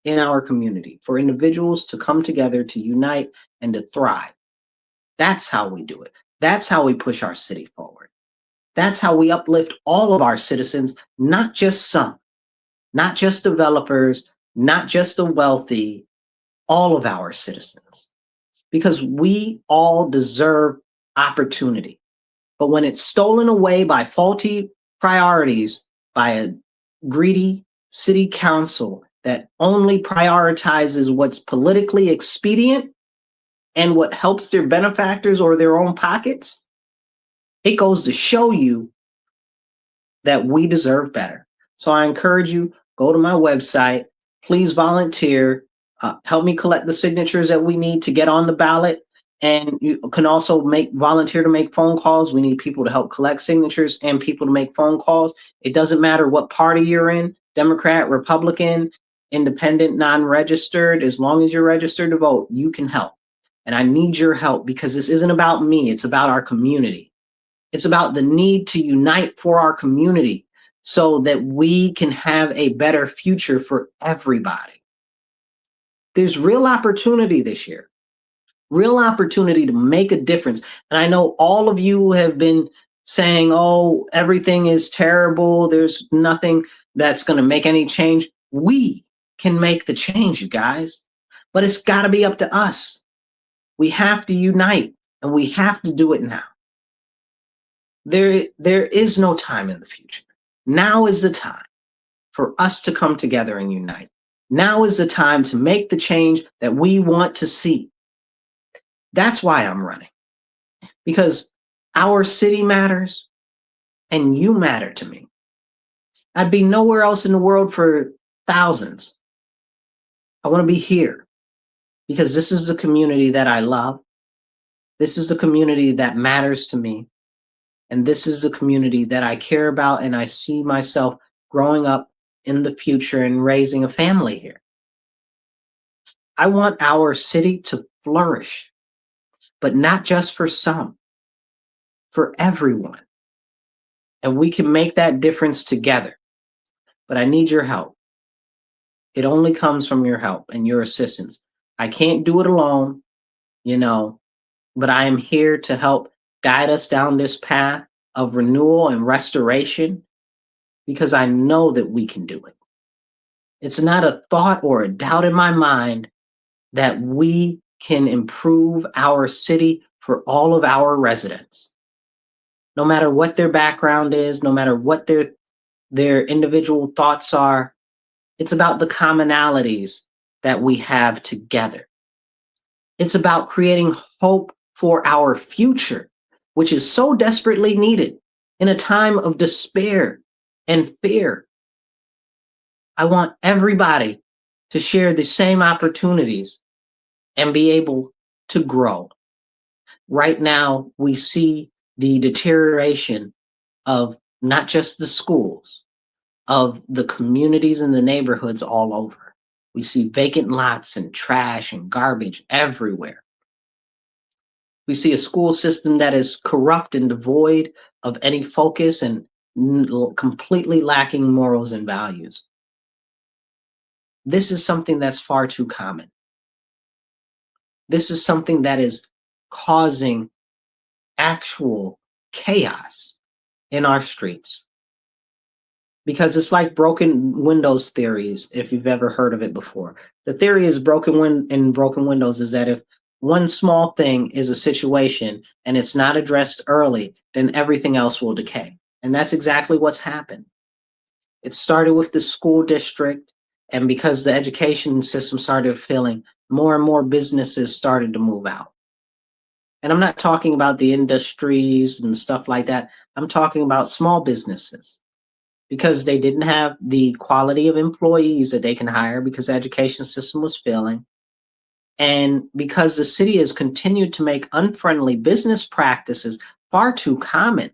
Speaker 1: in our community, for individuals to come together, to unite, and to thrive. That's how we do it. That's how we push our city forward. That's how we uplift all of our citizens, not just some. not just developers, not just the wealthy, all of our citizens, because we all deserve opportunity. But when it's stolen away by faulty priorities, by a greedy city council that only prioritizes what's politically expedient and what helps their benefactors or their own pockets, it goes to show you that we deserve better. So I encourage you, go to my website, please volunteer, help me collect the signatures that we need to get on the ballot. And you can also volunteer to make phone calls. We need people to help collect signatures and people to make phone calls. It doesn't matter what party you're in, Democrat, Republican, independent, non-registered, as long as you're registered to vote, you can help. And I need your help because this isn't about me, it's about our community. It's about the need to unite for our community so that we can have a better future for everybody. There's real opportunity this year, real opportunity to make a difference. And I know all of you have been saying, oh, everything is terrible. There's nothing that's going to make any change. We can make the change, you guys, but it's got to be up to us. We have to unite and we have to do it now. There is no time in the future. Now is the time for us to come together and unite. Now is the time to make the change that we want to see. That's why I'm running, because our city matters and you matter to me. I'd be nowhere else in the world for thousands. I want to be here because this is the community that I love. This is the community that matters to me. And this is the community that I care about, and I see myself growing up in the future and raising a family here. I want our city to flourish, but not just for some, for everyone. And we can make that difference together. But I need your help. It only comes from your help and your assistance. I can't do it alone, but I am here to help guide us down this path of renewal and restoration because I know that we can do it. It's not a thought or a doubt in my mind that we can improve our city for all of our residents. No matter what their background is, no matter what their individual thoughts are, it's about the commonalities that we have together. It's about creating hope for our future, which is so desperately needed in a time of despair and fear. I want everybody to share the same opportunities and be able to grow. Right now, we see the deterioration of not just the schools, of the communities and the neighborhoods all over. We see vacant lots and trash and garbage everywhere. We see a school system that is corrupt and devoid of any focus and completely lacking morals and values. This is something that's far too common. This is something that is causing actual chaos in our streets. Because it's like broken windows theories, if you've ever heard of it before. The theory is broken windows is that if one small thing is a situation and it's not addressed early, then everything else will decay. And that's exactly what's happened. It started with the school district, and because the education system started failing, more and more businesses started to move out. And I'm not talking about the industries and stuff like that. I'm talking about small businesses, because they didn't have the quality of employees that they can hire because the education system was failing. And because the city has continued to make unfriendly business practices far too common.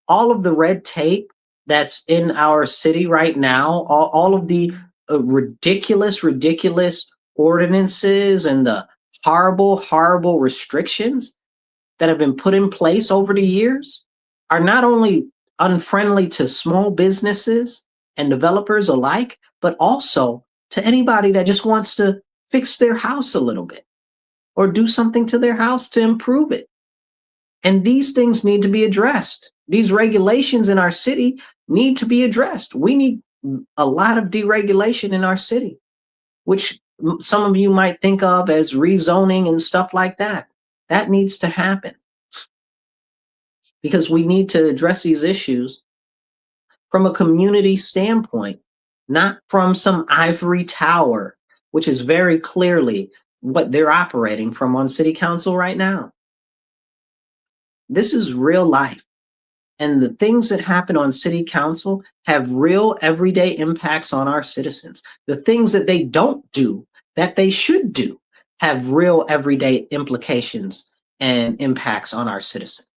Speaker 1: All of the red tape that's in our city right now, all of the ridiculous ordinances and the horrible restrictions that have been put in place over the years are not only unfriendly to small businesses and developers alike, but also to anybody that just wants to fix their house a little bit or do something to their house to improve it. And these things need to be addressed. These regulations in our city need to be addressed. We a lot of deregulation in our city, which some of you might think of as rezoning and stuff like that. That needs to happen because we need to address these issues from a community standpoint, not from some ivory tower, which is very clearly what they're operating from on city council right now. This is real life. And the things that happen on city council have real everyday impacts on our citizens. The things that they don't do that they should do have real everyday implications and impacts on our citizens.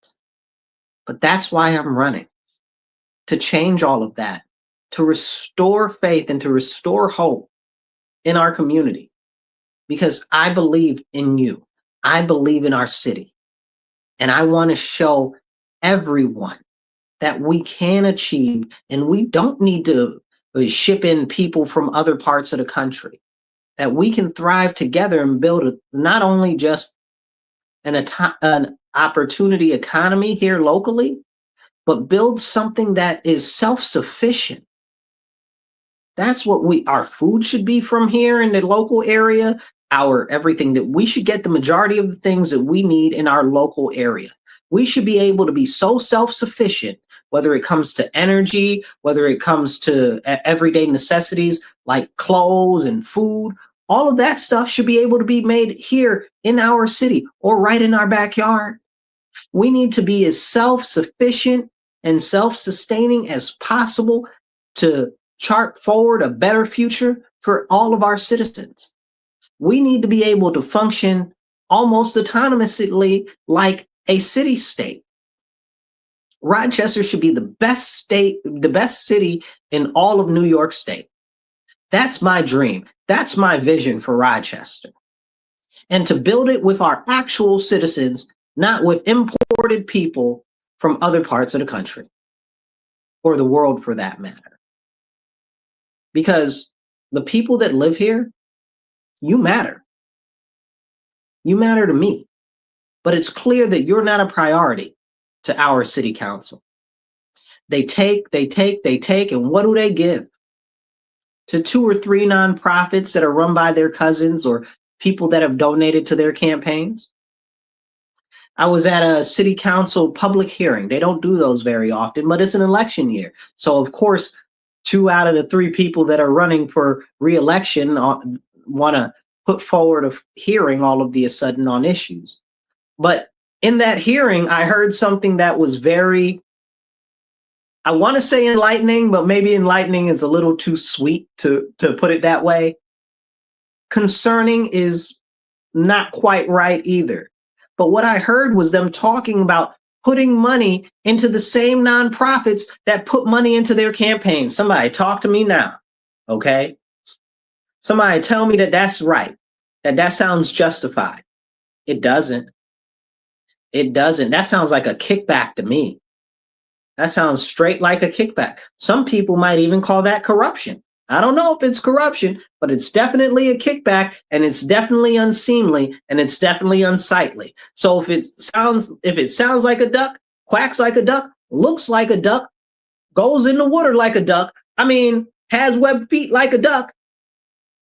Speaker 1: But that's why I'm running, to change all of that, to restore faith and to restore hope in our community. Because I believe in you. I believe in our city. And I want to show everyone that we can achieve, and we don't need to ship in people from other parts of the country, that we can thrive together and build not only just an opportunity economy here locally, but build something that is self-sufficient. That's what our food should be from here in the local area, our everything, that we should get the majority of the things that we need in our local area. We should be able to be so self-sufficient, whether it comes to energy, whether it comes to everyday necessities like clothes and food. All of that stuff should be able to be made here in our city or right in our backyard. We need to be as self-sufficient and self-sustaining as possible to chart forward a better future for all of our citizens. We need to be able to function almost autonomously like a city-state. Rochester should be the best state, the best city in all of New York State. That's my dream. That's my vision for Rochester. And to build it with our actual citizens, not with imported people from other parts of the country or the world for that matter. Because the people that live here, you matter. You matter to me. But it's clear that you're not a priority to our city council. They take, and what do they give? To 2 or 3 nonprofits that are run by their cousins or people that have donated to their campaigns. I was at a city council public hearing. They don't do those very often, but it's an election year. So of course, 2 out of the 3 people that are running for re-election want to put forward a hearing all of the sudden on issues. But in that hearing, I heard something that was very, I want to say enlightening, but maybe enlightening is a little too sweet to put it that way. Concerning is not quite right either. But what I heard was them talking about putting money into the same nonprofits that put money into their campaigns. Somebody talk to me now, okay? Somebody tell me that that's right, that sounds justified. It doesn't. It doesn't. That sounds like a kickback to me. That sounds straight like a kickback. Some people might even call that corruption. I don't know if it's corruption, but it's definitely a kickback, and it's definitely unseemly, and it's definitely unsightly. So if it sounds like a duck, quacks like a duck, looks like a duck, goes in the water like a duck, I mean, has webbed feet like a duck,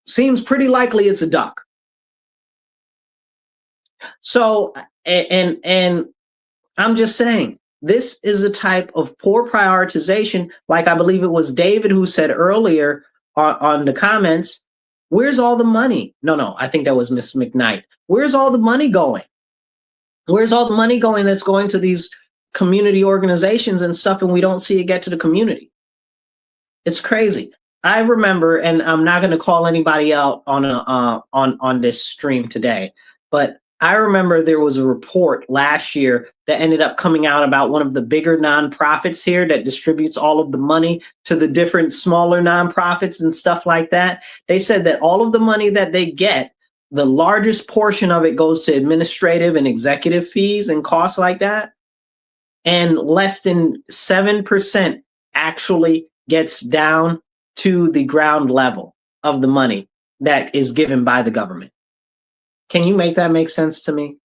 Speaker 1: seems pretty likely it's a duck. So, and I'm just saying, this is a type of poor prioritization, like I believe it was David who said earlier on the comments, where's all the money? No, I think that was Miss McKnight. Where's all the money going? Where's all the money going that's going to these community organizations and stuff, and we don't see it get to the community? It's crazy. I remember, and I'm not going to call anybody out on this stream today, but I remember there was a report last year that ended up coming out about one of the bigger nonprofits here that distributes all of the money to the different smaller nonprofits and stuff like that. They said that all of the money that they get, the largest portion of it goes to administrative and executive fees and costs like that. And less than 7% actually gets down to the ground level of the money that is given by the government. Can you make that make sense to me?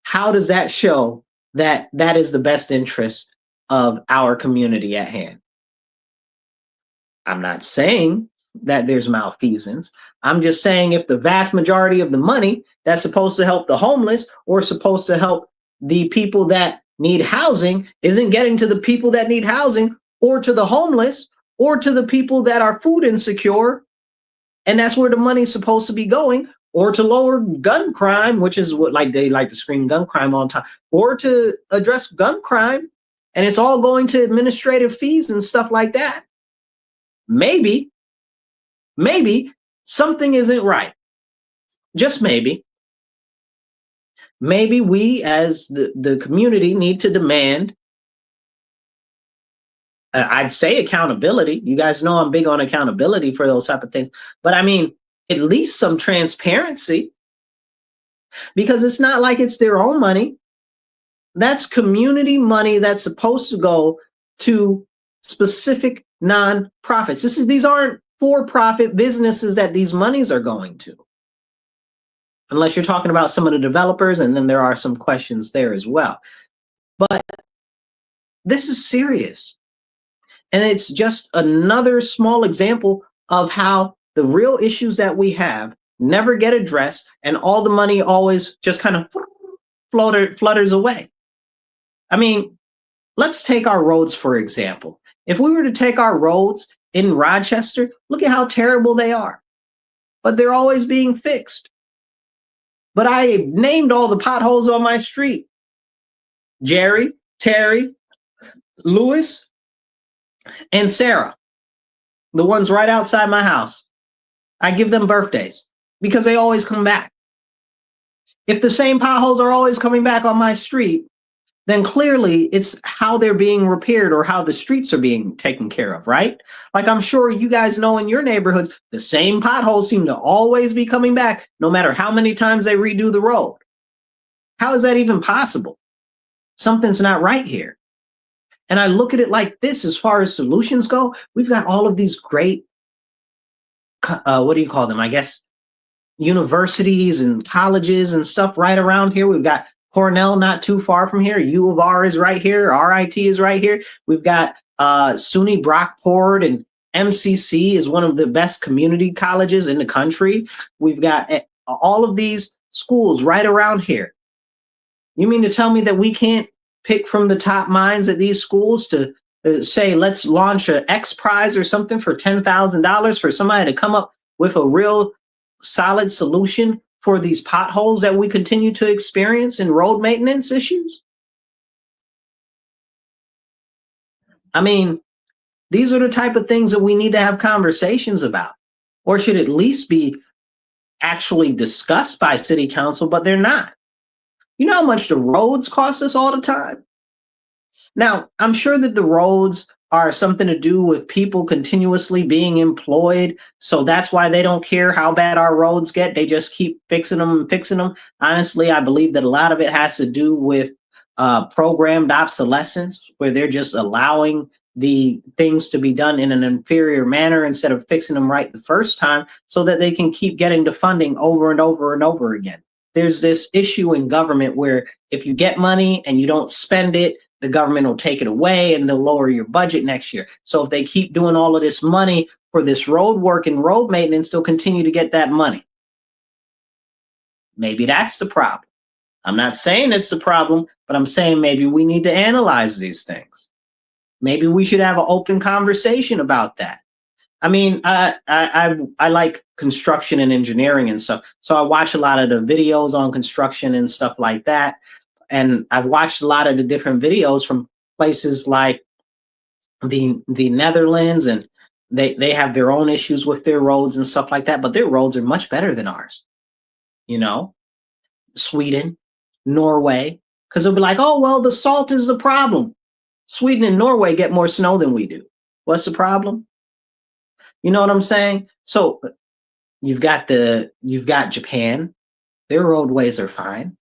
Speaker 1: How does that show that that is the best interest of our community at hand? I'm not saying that there's malfeasance. I'm just saying if the vast majority of the money that's supposed to help the homeless or supposed to help the people that need housing isn't getting to the people that need housing or to the homeless or to the people that are food insecure, and that's where the money's supposed to be going, or to lower gun crime, which is what like they like to scream gun crime all the time, or to address gun crime, and it's all going to administrative fees and stuff like that. Maybe something isn't right. Just maybe. Maybe we as the community need to demand, I'd say accountability. You guys know I'm big on accountability for those type of things. But I mean, at least some transparency, because it's not like it's their own money. That's community money that's supposed to go to specific nonprofits. These aren't for-profit businesses that these monies are going to. Unless you're talking about some of the developers, and then there are some questions there as well. But this is serious. And it's just another small example of how the real issues that we have never get addressed, and all the money always just kind of flutters away. I mean, let's take our roads, for example. If we were to take our roads in Rochester, look at how terrible they are. But they're always being fixed. But I named all the potholes on my street. Jerry, Terry, Lewis, and Sarah, the ones right outside my house. I give them birthdays because they always come back. If the same potholes are always coming back on my street, then clearly it's how they're being repaired or how the streets are being taken care of, right? Like I'm sure you guys know in your neighborhoods, the same potholes seem to always be coming back no matter how many times they redo the road. How is that even possible? Something's not right here. And I look at it like this, as far as solutions go, we've got all of these great, what do you call them? I guess universities and colleges and stuff right around here. We've got Cornell not too far from here. U of R is right here. RIT is right here. We've got SUNY Brockport, and MCC is one of the best community colleges in the country. We've got all of these schools right around here. You mean to tell me that we can't pick from the top minds at these schools to say, let's launch an X Prize or something for $10,000 for somebody to come up with a real solid solution for these potholes that we continue to experience in road maintenance issues? I mean, these are the type of things that we need to have conversations about, or should at least be actually discussed by city council, but they're not. You know how much the roads cost us all the time? Now, I'm sure that the roads are something to do with people continuously being employed. So that's why they don't care how bad our roads get. They just keep fixing them and fixing them. Honestly, I believe that a lot of it has to do with programmed obsolescence, where they're just allowing the things to be done in an inferior manner instead of fixing them right the first time, so that they can keep getting the funding over and over and over again. There's this issue in government where if you get money and you don't spend it, the government will take it away and they'll lower your budget next year. So if they keep doing all of this money for this road work and road maintenance, they'll continue to get that money. Maybe that's the problem. I'm not saying it's the problem, but I'm saying maybe we need to analyze these things. Maybe we should have an open conversation about that. I mean, I like construction and engineering and stuff, so I watch a lot of the videos on construction and stuff like that. And I've watched a lot of the different videos from places like the Netherlands, and they have their own issues with their roads and stuff like that, but their roads are much better than ours. You know, Sweden, Norway, because they'll be like, oh, well, the salt is the problem. Sweden and Norway get more snow than we do. What's the problem? You know what I'm saying? So you've got Japan, their roadways are fine.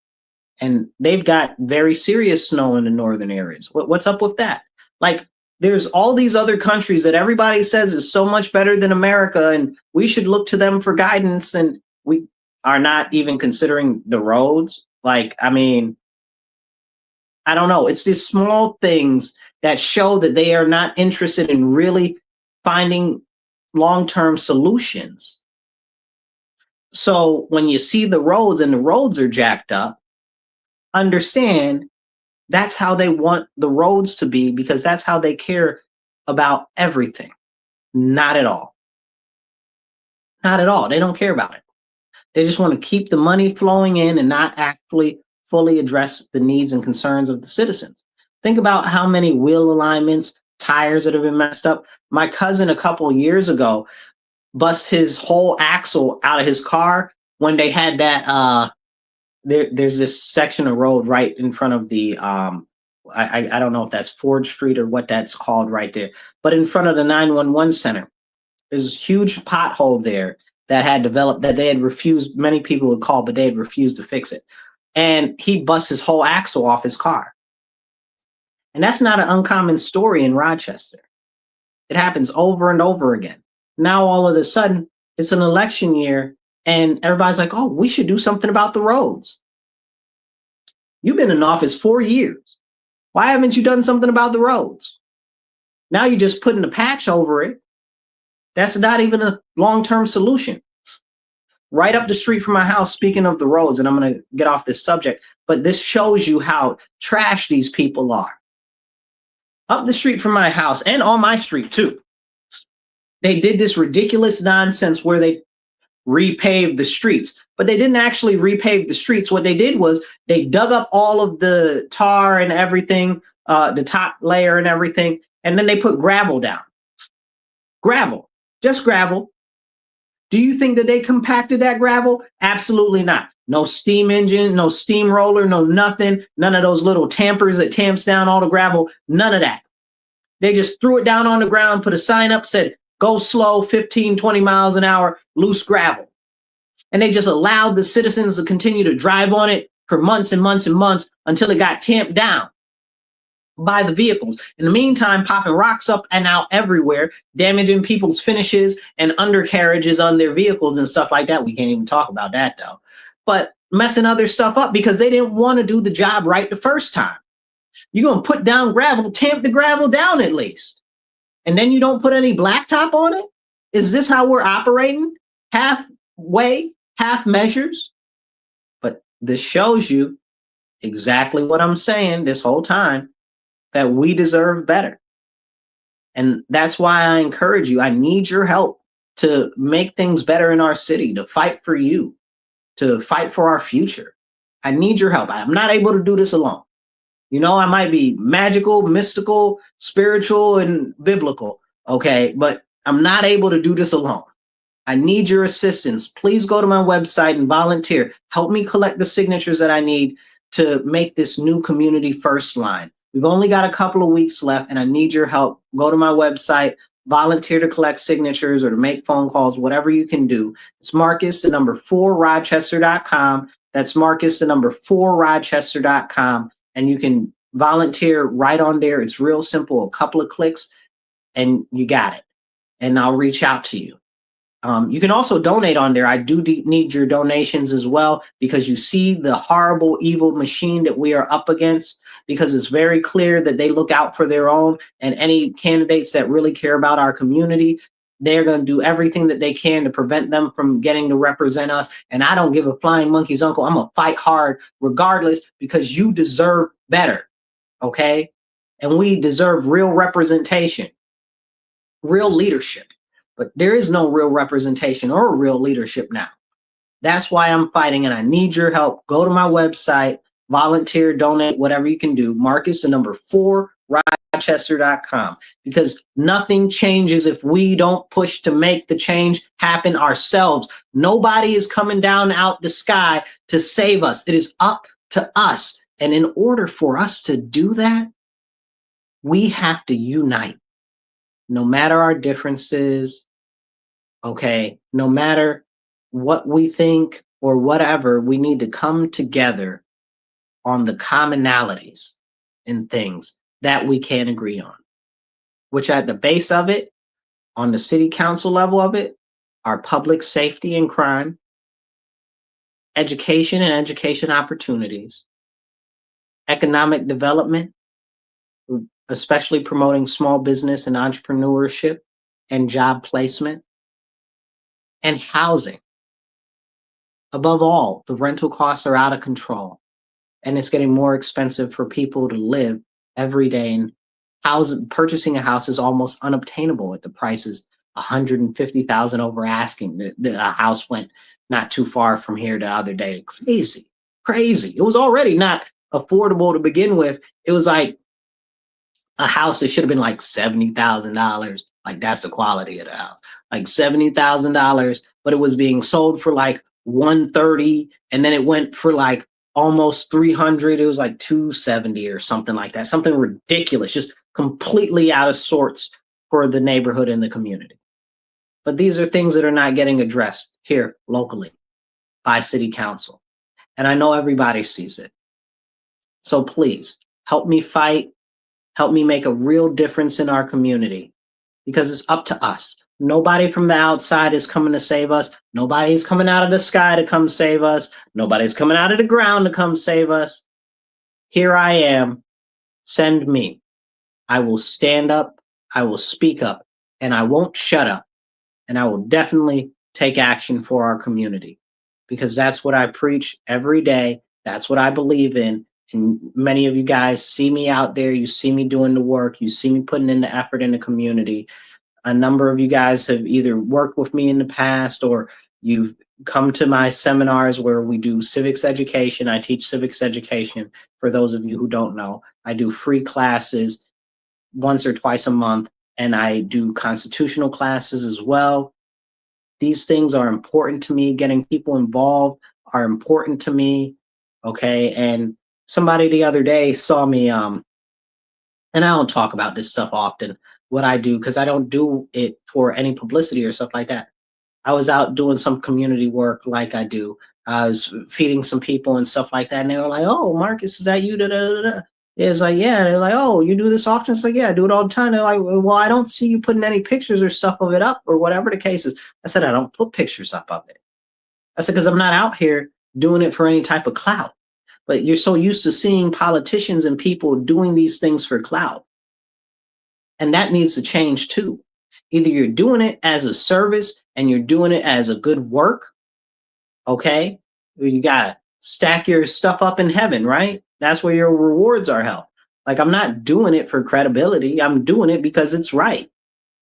Speaker 1: And they've got very serious snow in the northern areas. What's up with that? Like, there's all these other countries that everybody says is so much better than America, and we should look to them for guidance, and we are not even considering the roads. Like, I mean, I don't know. It's these small things that show that they are not interested in really finding long-term solutions. So when you see the roads and the roads are jacked up, understand that's how they want the roads to be, because that's how they care about everything. Not at all. Not at all. They don't care about it. They just want to keep the money flowing in and not actually fully address the needs and concerns of the citizens. Think about how many wheel alignments, tires that have been messed up. My cousin a couple of years ago bust his whole axle out of his car when they had that there's this section of road right in front of the I don't know if that's Ford Street or what that's called right there, but in front of the 911 center, there's a huge pothole there that had developed, that they had refused, many people would call, but they had refused to fix it. And he busts his whole axle off his car. And that's not an uncommon story in Rochester. It happens over and over again. Now, all of a sudden, it's an election year and everybody's like, oh, we should do something about the roads. You've been in office 4 years. Why haven't you done something about the roads? Now you're just putting a patch over it. That's not even a long-term solution. Right up the street from my house, speaking of the roads, and I'm going to get off this subject, but this shows you how trash these people are. Up the street from my house, and on my street too, they did this ridiculous nonsense where they repaved the streets, but they didn't actually repave the streets. What they did was they dug up all of the tar and everything, the top layer and everything, and then they put gravel down. Gravel, just gravel. Do you think that they compacted that gravel? Absolutely not. No steam engine, no steamroller, no nothing. None of those little tampers that tamps down all the gravel. None of that. They just threw it down on the ground, put a sign up, said, go slow, 15, 20 miles an hour, loose gravel. And they just allowed the citizens to continue to drive on it for months and months and months until it got tamped down by the vehicles. In the meantime, popping rocks up and out everywhere, damaging people's finishes and undercarriages on their vehicles and stuff like that. We can't even talk about that though. But messing other stuff up because they didn't want to do the job right the first time. You're going to put down gravel, tamp the gravel down at least. And then you don't put any blacktop on it? Is this how we're operating? Halfway, half measures? But this shows you exactly what I'm saying this whole time, that we deserve better. And that's why I encourage you. I need your help to make things better in our city, to fight for you, to fight for our future. I need your help. I'm not able to do this alone. You know, I might be magical, mystical, spiritual, and biblical, okay? But I'm not able to do this alone. I need your assistance. Please go to my website and volunteer. Help me collect the signatures that I need to make this new community first line. We've only got a couple of weeks left, and I need your help. Go to my website, volunteer to collect signatures or to make phone calls, whatever you can do. It's Marcus, the number 4 Rochester.com. That's Marcus, the number 4 Rochester.com. And you can volunteer right on there. It's real simple, a couple of clicks, and you got it. And I'll reach out to you. You can also donate on there. I do need your donations as well, because you see the horrible, evil machine that we are up against, because it's very clear that they look out for their own, and any candidates that really care about our community, they're going to do everything that they can to prevent them from getting to represent us. And I don't give a flying monkey's uncle. I'm going to fight hard regardless, because you deserve better. Okay. And we deserve real representation, real leadership. But there is no real representation or real leadership now. That's why I'm fighting, and I need your help. Go to my website, volunteer, donate, whatever you can do. Marcus, the number 4 Rochester.com, because nothing changes if we don't push to make the change happen ourselves. Nobody is coming down out the sky to save us. It is up to us. And in order for us to do that, we have to unite. No matter our differences, okay, no matter what we think or whatever, we need to come together on the commonalities in things that we can agree on, which at the base of it, on the city council level of it, are public safety and crime, education and education opportunities, economic development, especially promoting small business and entrepreneurship and job placement, and housing. Above all, the rental costs are out of control and it's getting more expensive for people to live every day. And purchasing a house is almost unobtainable at the prices 150,000 over asking. A house went not too far from here the other day. Crazy, crazy. It was already not affordable to begin with. It was like a house that should have been like $70,000. Like that's the quality of the house, like $70,000, but it was being sold for like 130, and then it went for like almost 300. It was like 270 or something like that, something ridiculous, just completely out of sorts for the neighborhood and the community. But these are things that are not getting addressed here locally by city council. And I know everybody sees it. So please help me fight. Help me make a real difference in our community because it's up to us. Nobody from the outside is coming to save us. Nobody's coming out of the sky to come save us. Nobody's coming out of the ground to come save us. Here I am. Send me. I will stand up. I will speak up, and I won't shut up. And I will definitely take action for our community because that's what I preach every day. That's what I believe in. And many of you guys see me out there. You see me doing the work. You see me putting in the effort in the community. A number of you guys have either worked with me in the past or you've come to my seminars where we do civics education. I teach civics education. For those of you who don't know, I do free classes once or twice a month, and I do constitutional classes as well. These things are important to me. Getting people involved are important to me. Okay. And somebody the other day saw me, and I don't talk about this stuff often, what I do, because I don't do it for any publicity or stuff like that. I was out doing some community work like I do. I was feeding some people and stuff like that. And they were like, "Oh, Marcus, is that you?" Da, da, da, da. It was like, "Yeah." They're like, "Oh, you do this often?" It's like, "Yeah, I do it all the time." They're like, "Well, I don't see you putting any pictures or stuff of it up or whatever the case is." I said, "I don't put pictures up of it." I said, "Because I'm not out here doing it for any type of clout." But you're so used to seeing politicians and people doing these things for clout. And that needs to change too. Either you're doing it as a service and you're doing it as a good work, okay? You gotta stack your stuff up in heaven, right? That's where your rewards are held. Like I'm not doing it for credibility. I'm doing it because it's right,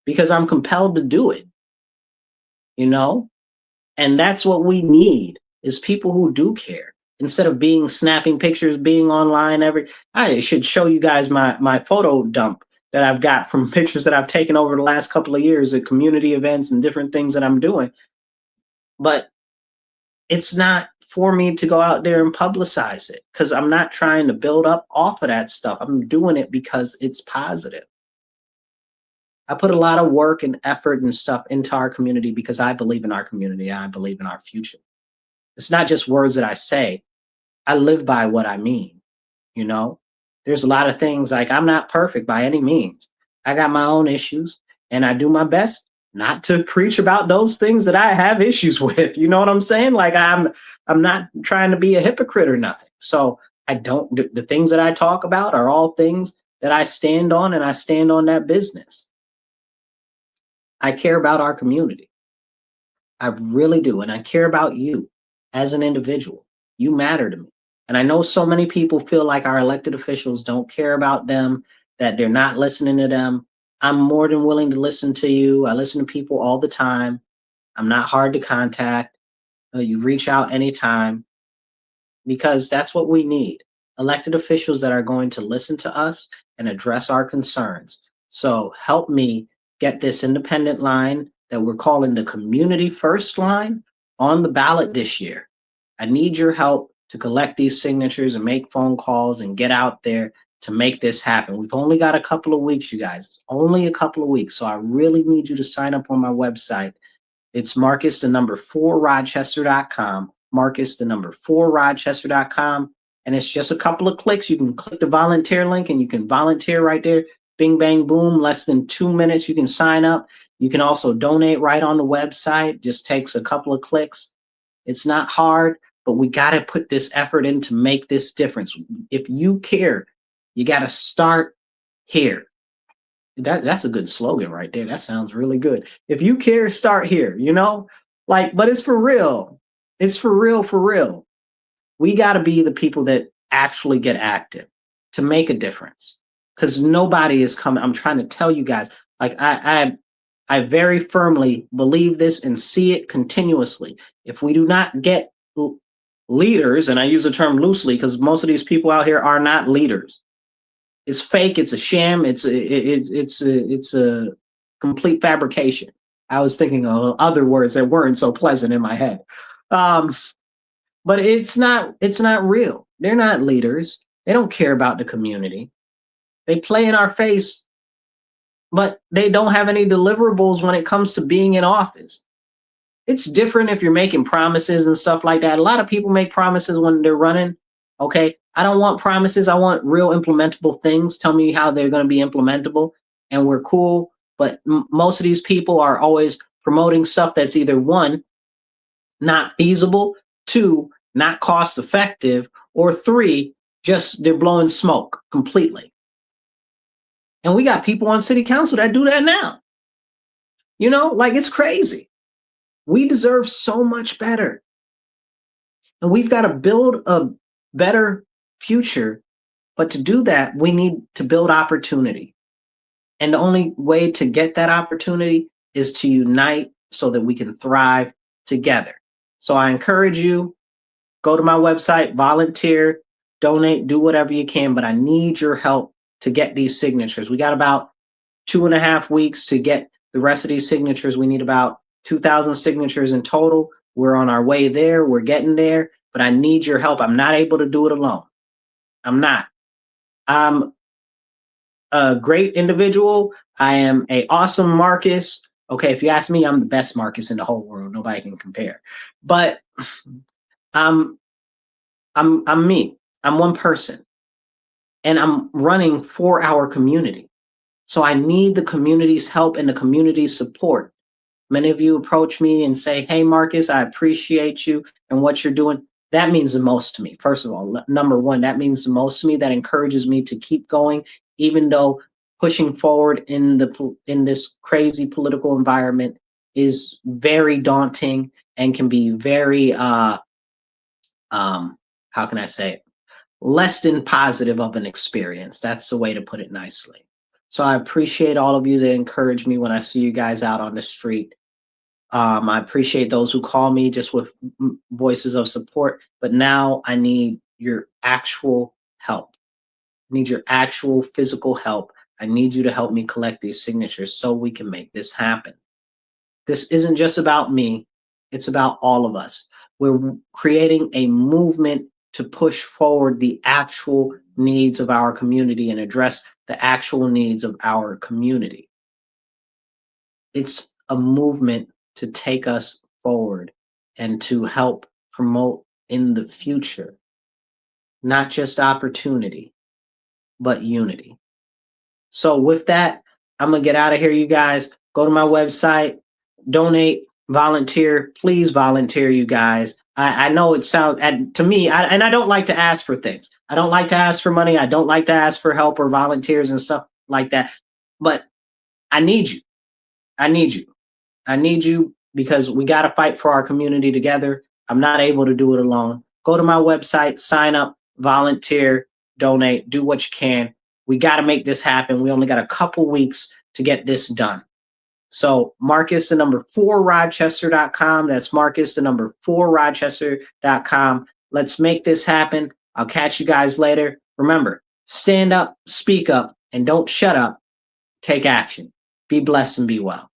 Speaker 1: because I'm compelled to do it, you know? And that's what we need is people who do care. Instead of being snapping pictures, being online I should show you guys my photo dump that I've got from pictures that I've taken over the last couple of years at community events and different things that I'm doing. But it's not for me to go out there and publicize it because I'm not trying to build up off of that stuff. I'm doing it because it's positive. I put a lot of work and effort and stuff into our community because I believe in our community. I believe in our future. It's not just words that I say. I live by what I mean, you know? There's a lot of things like I'm not perfect by any means. I got my own issues and I do my best not to preach about those things that I have issues with. You know what I'm saying? Like I'm not trying to be a hypocrite or nothing. So I don't the things that I talk about are all things that I stand on and I stand on that business. I care about our community. I really do. And I care about you as an individual. You matter to me. And I know so many people feel like our elected officials don't care about them, that they're not listening to them. I'm more than willing to listen to you. I listen to people all the time. I'm not hard to contact. You reach out anytime because that's what we need. Elected officials that are going to listen to us and address our concerns. So help me get this independent line that we're calling the Community First line on the ballot this year. I need your help to collect these signatures and make phone calls and get out there to make this happen. We've only got a couple of weeks, you guys. It's only a couple of weeks. So I really need you to sign up on my website. It's Marcus, the number 4Rochester.com. Marcus, the number 4Rochester.com. And it's just a couple of clicks. You can click the volunteer link and you can volunteer right there. Bing, bang, boom. Less than 2 minutes, you can sign up. You can also donate right on the website. Just takes a couple of clicks. It's not hard, but we got to put this effort in to make this difference. If you care, you got to start here. That's a good slogan right there. That sounds really good. If you care, start here, you know? Like, but it's for real. It's for real, for real. We got to be the people that actually get active to make a difference. Because nobody is coming. I'm trying to tell you guys, like I very firmly believe this and see it continuously. If we do not get leaders, and I use the term loosely because most of these people out here are not leaders. It's fake. It's a sham. It's a complete fabrication. I was thinking of other words that weren't so pleasant in my head. But it's not real. They're not leaders. They don't care about the community. They play in our face, but they don't have any deliverables when it comes to being in office. It's different if you're making promises and stuff like that. A lot of people make promises when they're running. Okay, I don't want promises. I want real implementable things. Tell me how they're going to be implementable, and we're cool. But most of these people are always promoting stuff that's either one, not feasible, two, not cost effective, or three, just they're blowing smoke completely. And we got people on city council that do that now. You know, like it's crazy. We deserve so much better. And we've got to build a better future. But to do that, we need to build opportunity. And the only way to get that opportunity is to unite so that we can thrive together. So I encourage you, go to my website, volunteer, donate, do whatever you can, but I need your help to get these signatures. We got about 2.5 weeks to get the rest of these signatures. We need about 2,000 signatures in total. We're on our way there. We're getting there, but I need your help. I'm not able to do it alone. I'm not. I'm a great individual. I am a awesome Marcus. Okay, if you ask me, I'm the best Marcus in the whole world. Nobody can compare. But I'm me. I'm one person. And I'm running for our community. So I need the community's help and the community's support. Many of you approach me and say, hey, Marcus, I appreciate you and what you're doing. That means the most to me. First of all, number one, that means the most to me. That encourages me to keep going, even though pushing forward in this crazy political environment is very daunting and can be very, how can I say it? Less than positive of an experience. That's the way to put it nicely. So I appreciate all of you that encourage me when I see you guys out on the street. I appreciate those who call me just with voices of support, but now I need your actual help. I need your actual physical help. I need you to help me collect these signatures so we can make this happen. This isn't just about me. It's about all of us. We're creating a movement to push forward the actual needs of our community and address the actual needs of our community. It's a movement to take us forward and to help promote in the future, not just opportunity, but unity. So with that, I'm gonna get out of here, you guys. Go to my website, donate, volunteer. Please volunteer, you guys. I know it sounds, to me, and I don't like to ask for things. I don't like to ask for money. I don't like to ask for help or volunteers and stuff like that. But I need you. I need you. I need you because we got to fight for our community together. I'm not able to do it alone. Go to my website, sign up, volunteer, donate, do what you can. We got to make this happen. We only got a couple weeks to get this done. So Marcus, the number 4Rochester.com. That's Marcus, the number 4Rochester.com. Let's make this happen. I'll catch you guys later. Remember, stand up, speak up, and don't shut up. Take action. Be blessed and be well.